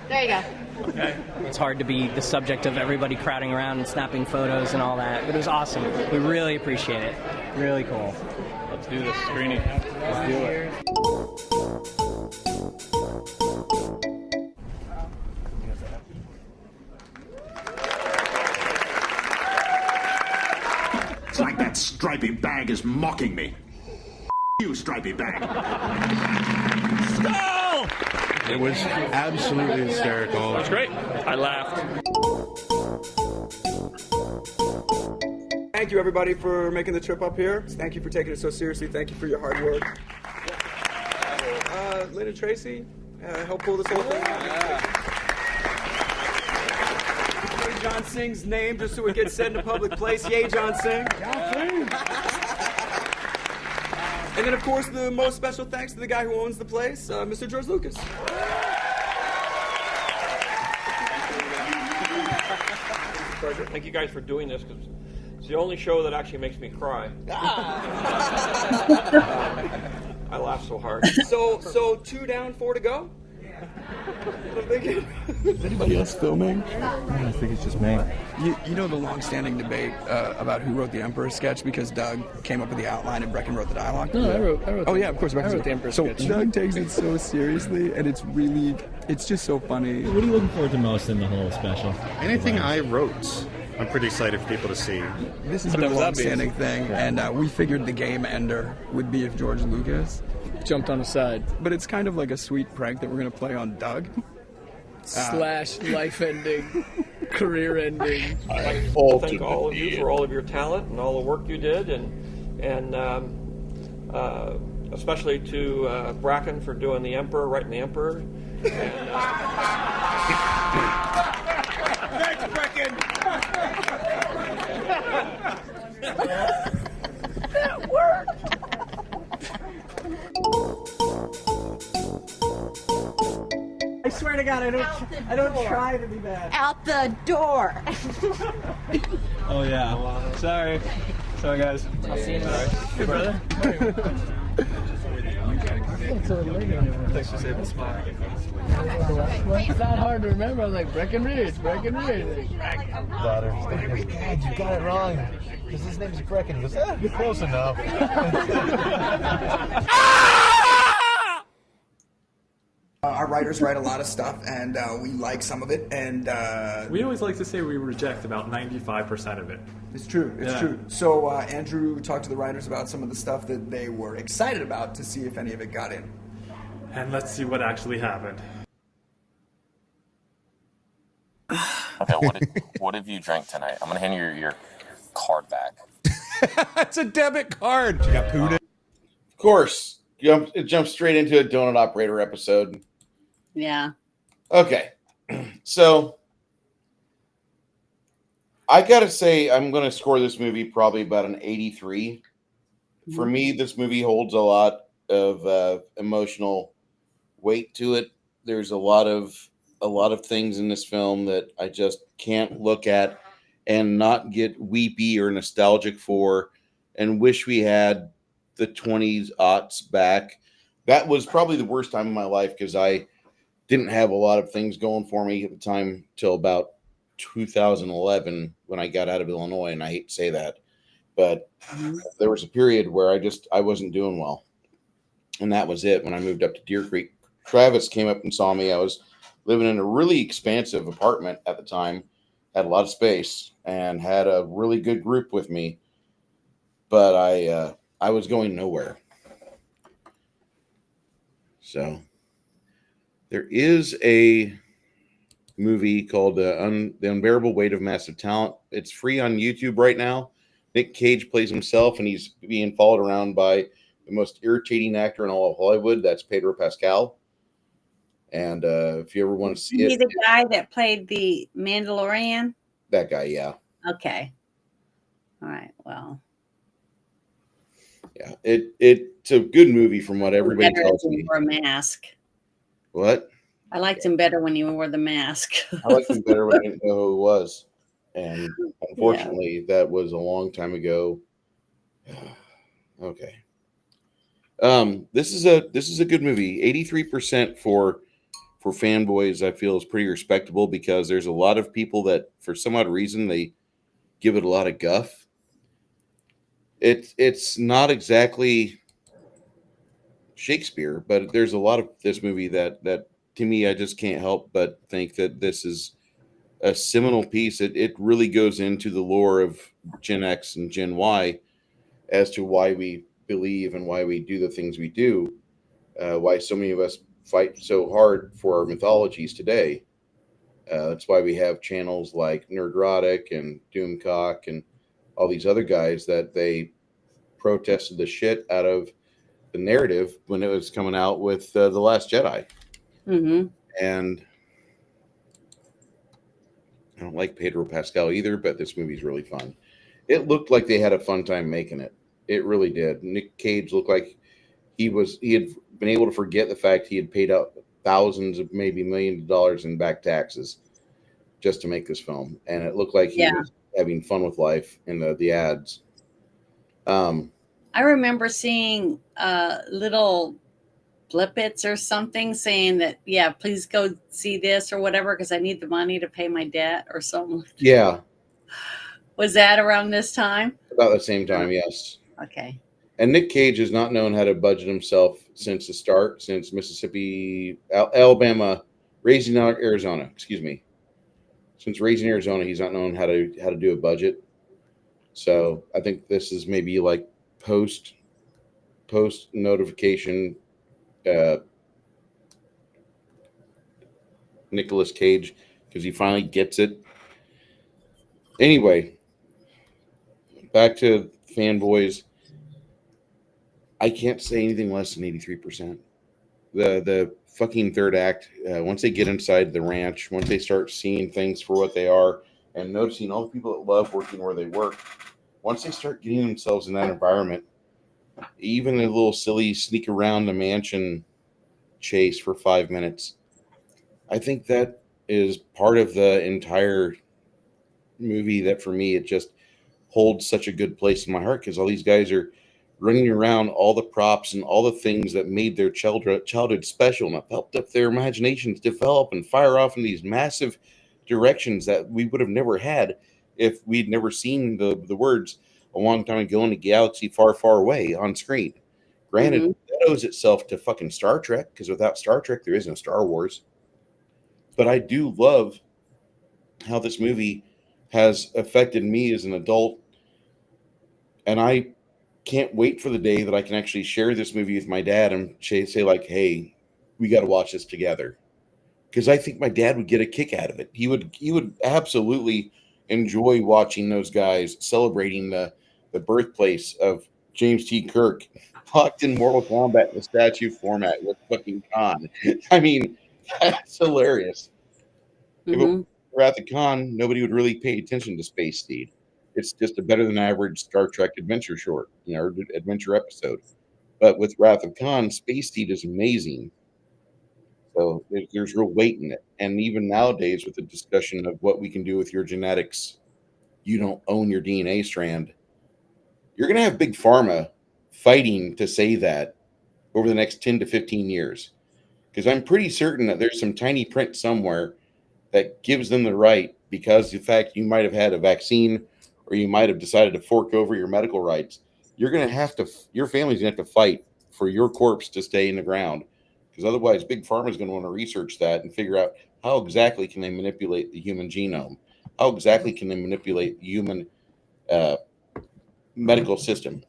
There you go. Okay. It's hard to be the subject of everybody crowding around and snapping photos and all that, but it was awesome. We really appreciate it. Really cool. Let's do this screening. Let's do it. Looks like that stripy bag is mocking me. You stripy bag. Skull! It was absolutely hysterical. It was great. I laughed. Thank you, everybody, for making the trip up here. Thank you for taking it so seriously. Thank you for your hard work. Lynn and Tracy, help pull this whole thing out. John Singh's name, just so it gets said in a public place. Yay, John Singh. And then, of course, the most special thanks to the guy who owns the place, Mr. George Lucas. Pleasure. Thank you guys for doing this, because it's the only show that actually makes me cry. I laugh so hard. So 2 down, 4 to go? Is anybody else filming? I think it's just me. You know the long-standing debate about who wrote the Emperor sketch, because Doug came up with the outline and Brecken wrote the dialogue? No, I wrote. Oh yeah, of course. I wrote the Emperor sketch. So Doug takes it so seriously, and it's just so funny. What are you looking forward to most in the whole special? Anything I wrote. I'm pretty excited for people to see. This has been a long-standing thing, and we figured the game ender would be if George Lucas jumped on the side. But it's kind of like a sweet prank that we're going to play on Doug. Slash life-ending, career-ending. I'd like to thank all of you for all of your talent and all the work you did, and especially to Bracken for doing the Emperor, writing the Emperor. And, Thanks, Bracken! That worked! I swear to God, I don't try to be bad. Out the door! Oh yeah. Sorry, guys. I'll see you tomorrow. Hey, brother. Thanks for saving the spot. Well, it's not hard to remember. I was like, Breckenridge. Daughter, Dad, you got it wrong. Because his name's Brecken. He goes, you're close enough. Our writers write a lot of stuff, and we like some of it, and We always like to say we reject about 95% of it. It's true. It's true. So Andrew talked to the writers about some of the stuff that they were excited about to see if any of it got in. And let's see what actually happened. Okay, what have you drank tonight? I'm gonna hand you your card back. That's a debit card. You got pooed in. Of course. It jumps straight into a donut operator episode. Yeah. Okay. So I gotta say, I'm gonna score this movie probably about an 83. For me, this movie holds a lot of emotional weight to it. There's a lot of things in this film that I just can't look at and not get weepy or nostalgic for, and wish we had the 20s aughts back. That was probably the worst time in my life, because I didn't have a lot of things going for me at the time till about 2011 when I got out of Illinois, and I hate to say that, but there was a period where I wasn't doing well, and that was it. When I moved up to Deer Creek, Travis came up and saw me. I was living in a really expansive apartment at the time, had a lot of space, and had a really good group with me, but I was going nowhere. So there is a movie called The Unbearable Weight of Massive Talent. It's free on YouTube right now. Nick Cage plays himself, and he's being followed around by the most irritating actor in all of Hollywood. That's Pedro Pascal. And if you ever want to see it, the guy that played the Mandalorian. That guy, yeah. Okay. All right. Well. Yeah, it's a good movie from what everybody tells me. Wore a mask. What? I liked him better when you wore the mask. I liked him better when I didn't know who it was, and unfortunately, that was a long time ago. Okay. This is a good movie. 83% for Fanboys, I feel, is pretty respectable, because there's a lot of people that, for some odd reason, they give it a lot of guff. It's not exactly Shakespeare, but there's a lot of this movie that to me, I just can't help but think that this is a seminal piece. It really goes into the lore of Gen X and Gen Y as to why we believe and why we do the things we do, why so many of us fight so hard for our mythologies today. That's why we have channels like Nerdrotic and Doomcock and all these other guys that they protested the shit out of the narrative when it was coming out with The Last Jedi. Mm-hmm. And I don't like Pedro Pascal either, but this movie's really fun. It looked like they had a fun time making it. It really did. Nick Cage looked like he had been able to forget the fact he had paid out thousands of maybe millions of dollars in back taxes just to make this film. And it looked like he was having fun with life in the ads. I remember seeing little blippets or something saying that, yeah, please go see this or whatever because I need the money to pay my debt or something. Yeah. Was that around this time? About the same time, yes. Okay. And Nick Cage has not known how to budget himself since the start, since Alabama, Raising Arizona, excuse me. Since Raising Arizona, he's not known how to do a budget. So I think this is maybe like post notification Nicolas Cage, because he finally gets it. Anyway, back to Fanboys. I can't say anything less than 83%. The fucking third act, once they get inside the ranch, once they start seeing things for what they are and noticing all the people that love working where they work, once they start getting themselves in that environment, even a little silly sneak around the mansion chase for 5 minutes, I think that is part of the entire movie that for me, it just holds such a good place in my heart because all these guys are running around all the props and all the things that made their childhood special and have helped up their imaginations develop and fire off in these massive directions that we would have never had if we'd never seen the words "a long time ago in a galaxy far, far away" on screen. Granted, that owes itself to fucking Star Trek, because without Star Trek, there is no Star Wars. But I do love how this movie has affected me as an adult, and I can't wait for the day that I can actually share this movie with my dad and say like, hey, we got to watch this together. Because I think my dad would get a kick out of it. He would absolutely enjoy watching those guys celebrating the birthplace of James T. Kirk locked in Mortal Kombat in the statue format with fucking Khan. I mean, that's hilarious. If it were at the Khan, nobody would really pay attention to Space Steed. It's just a better than average Star Trek adventure short, or adventure episode. But with Wrath of Khan, Space Steed is amazing. So there's real weight in it. And even nowadays, with the discussion of what we can do with your genetics, you don't own your DNA strand. You're going to have Big Pharma fighting to say that over the next 10 to 15 years. Because I'm pretty certain that there's some tiny print somewhere that gives them the right, because the fact you might have had a vaccine or you might have decided to fork over your medical rights, you're going to have to, your family's going to have to fight for your corpse to stay in the ground. Because otherwise, Big Pharma is going to want to research that and figure out how exactly can they manipulate the human genome? How exactly can they manipulate the human medical system?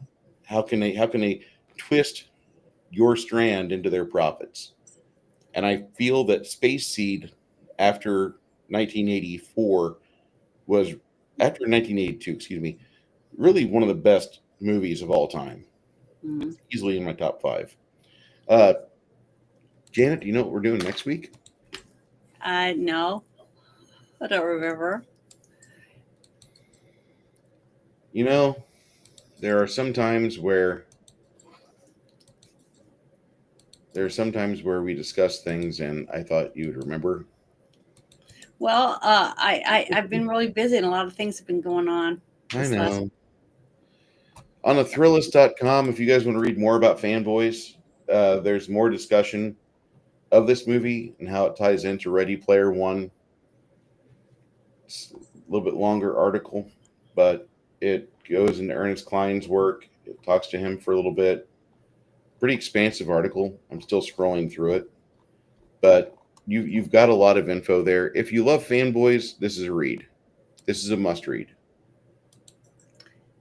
How can they twist your strand into their profits? And I feel that Space Seed after 1984 was, after 1982, excuse me, really one of the best movies of all time. Easily in my top 5. Janet, do you know what we're doing next week? No, I don't remember. You know, there are some times where we discuss things, and I thought you would remember. Well, I've been really busy, and a lot of things have been going on. I know. On the Thrillist.com, if you guys want to read more about Fanboys, there's more discussion of this movie and how it ties into Ready Player One. It's a little bit longer article, but it goes into Ernest Cline's work. It talks to him for a little bit. Pretty expansive article. I'm still scrolling through it. But you've got a lot of info there. If you love Fanboys, this is a read. This is a must read.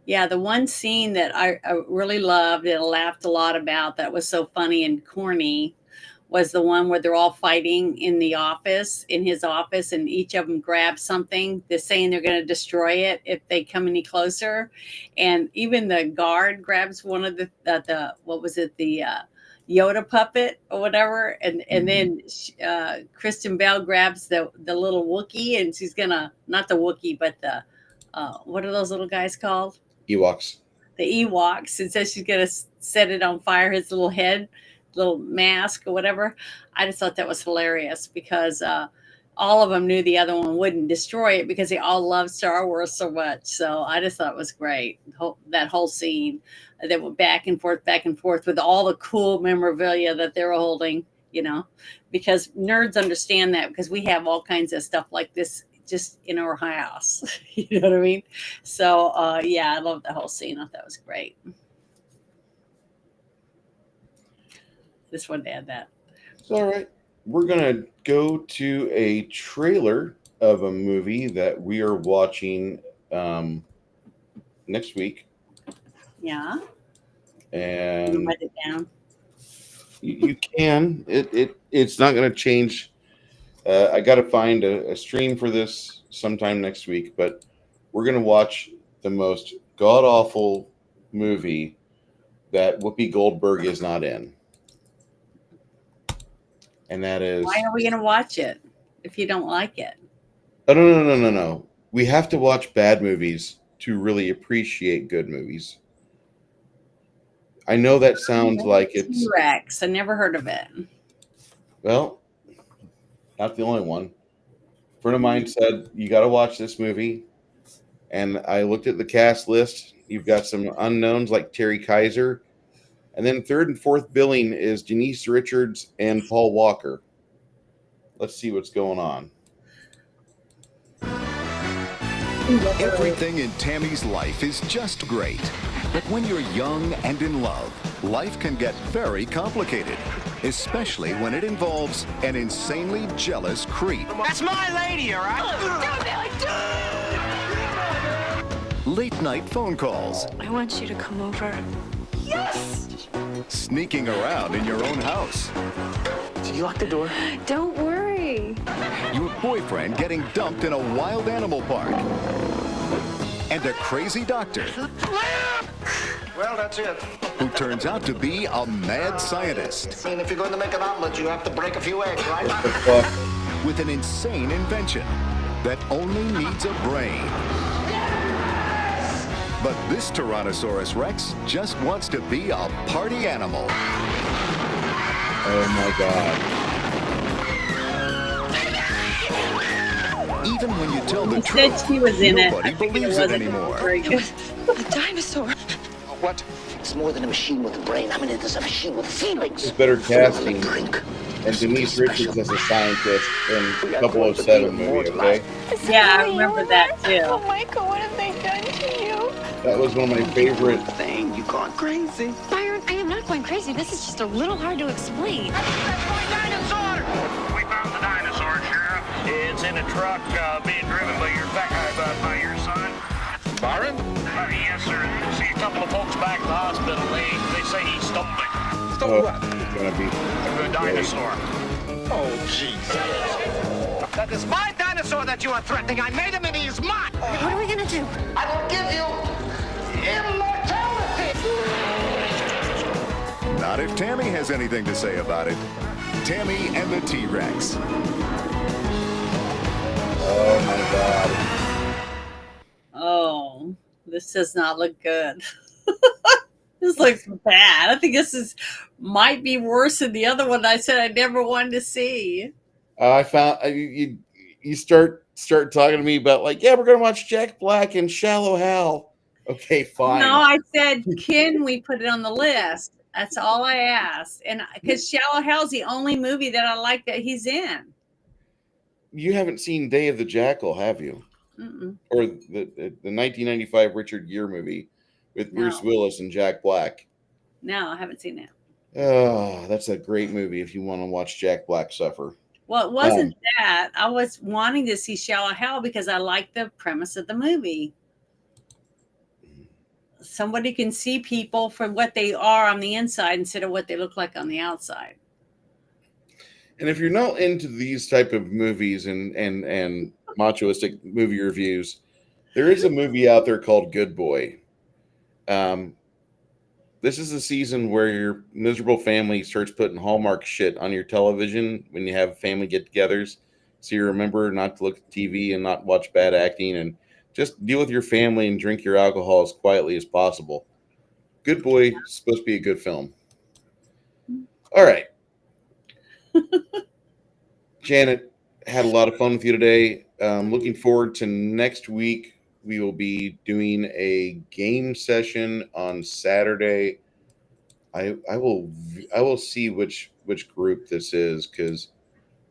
Yeah, the one scene that I really loved and laughed a lot about that was so funny and corny was the one where they're all fighting in his office, and each of them grabs something. They're saying they're going to destroy it if they come any closer. And even the guard grabs one of the what was it, the Yoda puppet or whatever. And then Kristen Bell grabs the little Wookiee, and she's going to, not the Wookiee, but the, what are those little guys called? Ewoks. The Ewoks, and says she's going to set it on fire, his little head, little mask or whatever. I just thought that was hilarious because all of them knew the other one wouldn't destroy it because they all love Star Wars so much. So I just thought it was great. That whole scene that went back and forth with all the cool memorabilia that they were holding, because nerds understand that because we have all kinds of stuff like this just in our house. You know what I mean? So yeah, I love the whole scene. I thought that was great. Just wanted to add that. It's all right. We're going to go to a trailer of a movie that we are watching next week. Yeah. And write it down. You can. It's not going to change. I got to find a stream for this sometime next week, but we're going to watch the most god-awful movie that Whoopi Goldberg is not in. And that is... Why are we going to watch it if you don't like it? Oh, no. We have to watch bad movies to really appreciate good movies. I know that sounds like it's... T-Rex. I never heard of it. Well, not the only one. A friend of mine said, you got to watch this movie. And I looked at the cast list. You've got some unknowns like Terry Kaiser. And then third and fourth billing is Denise Richards and Paul Walker. Let's see what's going on. Everything in Tammy's life is just great. But when you're young and in love, life can get very complicated, especially when it involves an insanely jealous creep. That's my lady, all right? Late night phone calls. I want you to come over. Yes! Sneaking around in your own house. Did you lock the door? Don't worry. Your boyfriend getting dumped in a wild animal park. And a crazy doctor. Well, that's it. Who turns out to be a mad scientist. I mean, if you're going to make an omelet, you have to break a few eggs, right? With an insane invention that only needs a brain. But this Tyrannosaurus Rex just wants to be a party animal. Oh my God. Even when you tell the Said truth, she was in nobody it. believes it anymore. It was a dinosaur. What? It's more than a machine with a brain. I mean, it is a machine with feelings. It's better casting. And Denise Richards as a scientist in 007 movie, okay? Yeah, I remember that too. Oh, Michael, what have they done to you? That was one of my favorite. Thing, you gone crazy. Byron, I am not going crazy. This is just a little hard to explain. Dinosaur! We found the dinosaur, Sheriff. It's in a truck being driven by your son. Byron? Yes, sir. See a couple of folks back at the hospital. They say he stole it. Stole what? It's gonna be A dinosaur. Oh, jeez. That is my dinosaur that you are threatening. I made him and he is mine. What are we going to do? I will give you immortality. Not if Tammy has anything to say about it. Tammy and the T-Rex. Oh my God. Oh, this does not look good. This looks bad. I think might be worse than the other one I said I never wanted to see. I found you start talking to me about like, yeah, we're gonna watch Jack Black and Shallow Hal. Okay, fine. No, I said, can we put it on the list? That's all I asked. And because Shallow Hal's the only movie that I like that he's in. You haven't seen Day of the Jackal, have you? Mm-mm. Or the 1995 Richard Gere movie with Bruce Willis and Jack Black. No, I haven't seen it. Oh, that's a great movie if you want to watch Jack Black suffer. Well, it wasn't that. I was wanting to see Shallow Hal because I liked the premise of the movie. Somebody can see people for what they are on the inside instead of what they look like on the outside. And if you're not into these type of movies and machoistic movie reviews, there is a movie out there called Good Boy. This is a season where your miserable family starts putting Hallmark shit on your television when you have family get-togethers. So you remember not to look at TV and not watch bad acting and just deal with your family and drink your alcohol as quietly as possible. Good Boy is supposed to be a good film. All right. Janet, had a lot of fun with you today. Looking forward to next week. We will be doing a game session on Saturday. I will see which group this is, because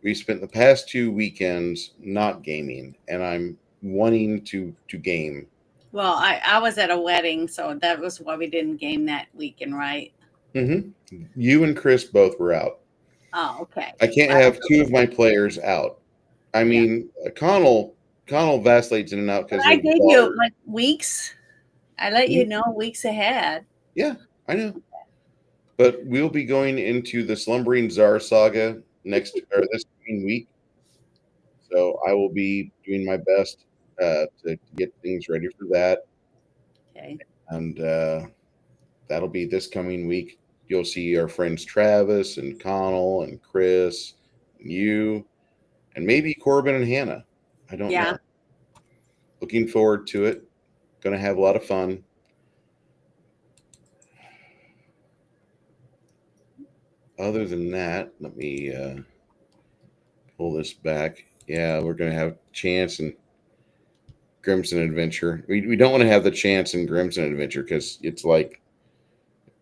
we spent the past 2 weekends not gaming, and I'm wanting to game. Well, I was at a wedding, so that was why we didn't game that weekend, right? Mm-hmm. You and Chris both were out. Oh, okay. I can't have 2 of my players out. I mean, Connell vacillates in and out because I gave you like weeks. I let you know weeks ahead. Yeah, I know. But we'll be going into the Slumbering Czar saga this coming week. So I will be doing my best to get things ready for that. Okay. And that'll be this coming week. You'll see our friends Travis and Connell and Chris and you and maybe Corbin and Hannah. I don't know. Looking forward to it. Going to have a lot of fun. Other than that, let me pull this back. Yeah, we're going to have Chance and Grimson Adventure. We don't want to have the Chance and Grimson Adventure because it's like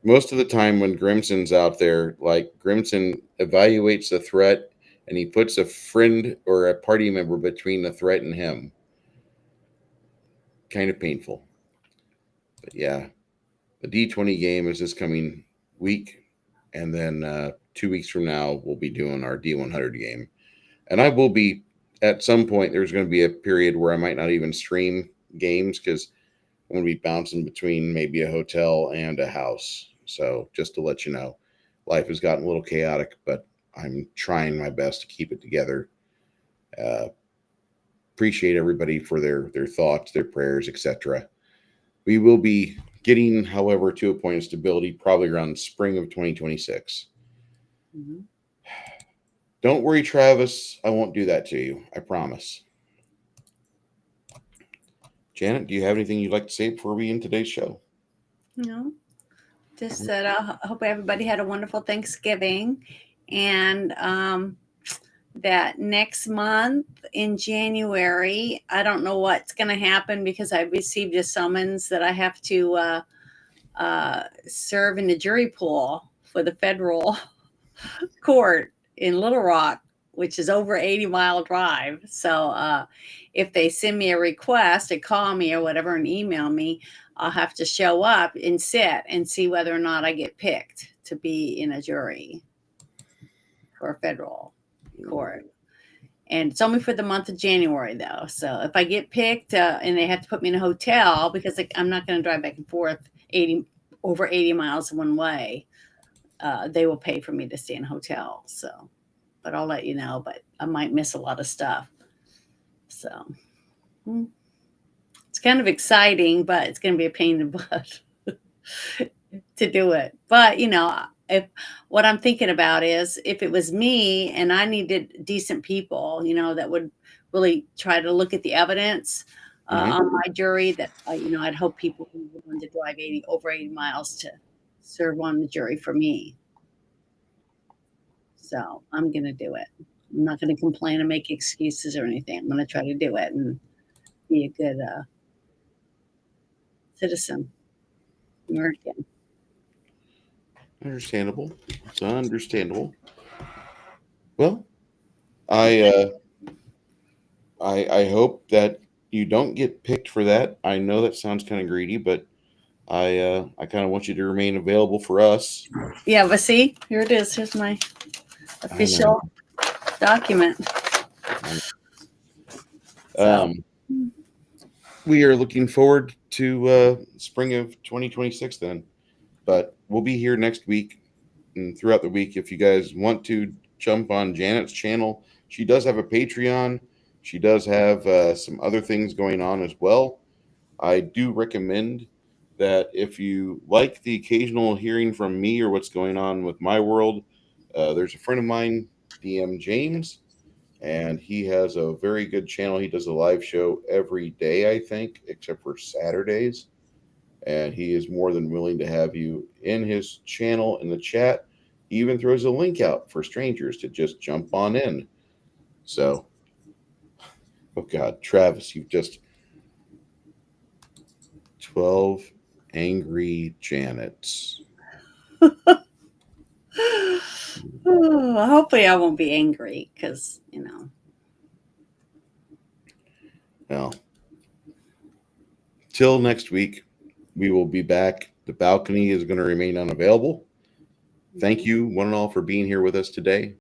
most of the time when Grimson's out there, like Grimson evaluates the threat and he puts a friend or a party member between the threat and him. Kind of painful. But yeah, the D20 game is this coming week. And then 2 weeks from now, we'll be doing our D100 game. And I will be, at some point, there's going to be a period where I might not even stream games because I'm going to be bouncing between maybe a hotel and a house. So just to let you know, life has gotten a little chaotic, but I'm trying my best to keep it together. Appreciate everybody for their thoughts, their prayers, etc. We will be getting, however, to a point of stability probably around spring of 2026. Mm-hmm. Don't worry, Travis. I won't do that to you. I promise. Janet, do you have anything you'd like to say before we end today's show? No. Just that I hope everybody had a wonderful Thanksgiving. And that next month in January, I don't know what's going to happen because I received a summons that I have to serve in the jury pool for the federal court in Little Rock, which is over 80-mile drive. So if they send me a request and call me or whatever and email me, I'll have to show up and sit and see whether or not I get picked to be in a jury for a federal court. And it's only for the month of January, though. So if I get picked and they have to put me in a hotel because I'm not going to drive back and forth over 80 miles one way, they will pay for me to stay in a hotel. So, but I'll let you know. But I might miss a lot of stuff. So it's kind of exciting, but it's going to be a pain in the butt to do it. But, you know, if what I'm thinking about is if it was me and I needed decent people, you know, that would really try to look at the evidence on my jury, that, you know, I'd hope people who would want to drive over 80 miles to serve on the jury for me. So I'm going to do it. I'm not going to complain and make excuses or anything. I'm going to try to do it and be a good citizen, American. Understandable. It's understandable. Well, I hope that you don't get picked for that. I know that sounds kind of greedy, but I kind of want you to remain available for us. Yeah, but see, here it is. Here's my official document. We are looking forward to spring of 2026 then. But we'll be here next week and throughout the week. If you guys want to jump on Janet's channel, she does have a Patreon. She does have some other things going on as well. I do recommend that if you like the occasional hearing from me or what's going on with my world, there's a friend of mine, DM James, and he has a very good channel. He does a live show every day, I think, except for Saturdays. And he is more than willing to have you in his channel in the chat. He even throws a link out for strangers to just jump on in. So, oh God, Travis, you've just 12 angry Janets. Hopefully I won't be angry because, Well, till next week, we will be back. The balcony is going to remain unavailable. Thank you, one and all, for being here with us today.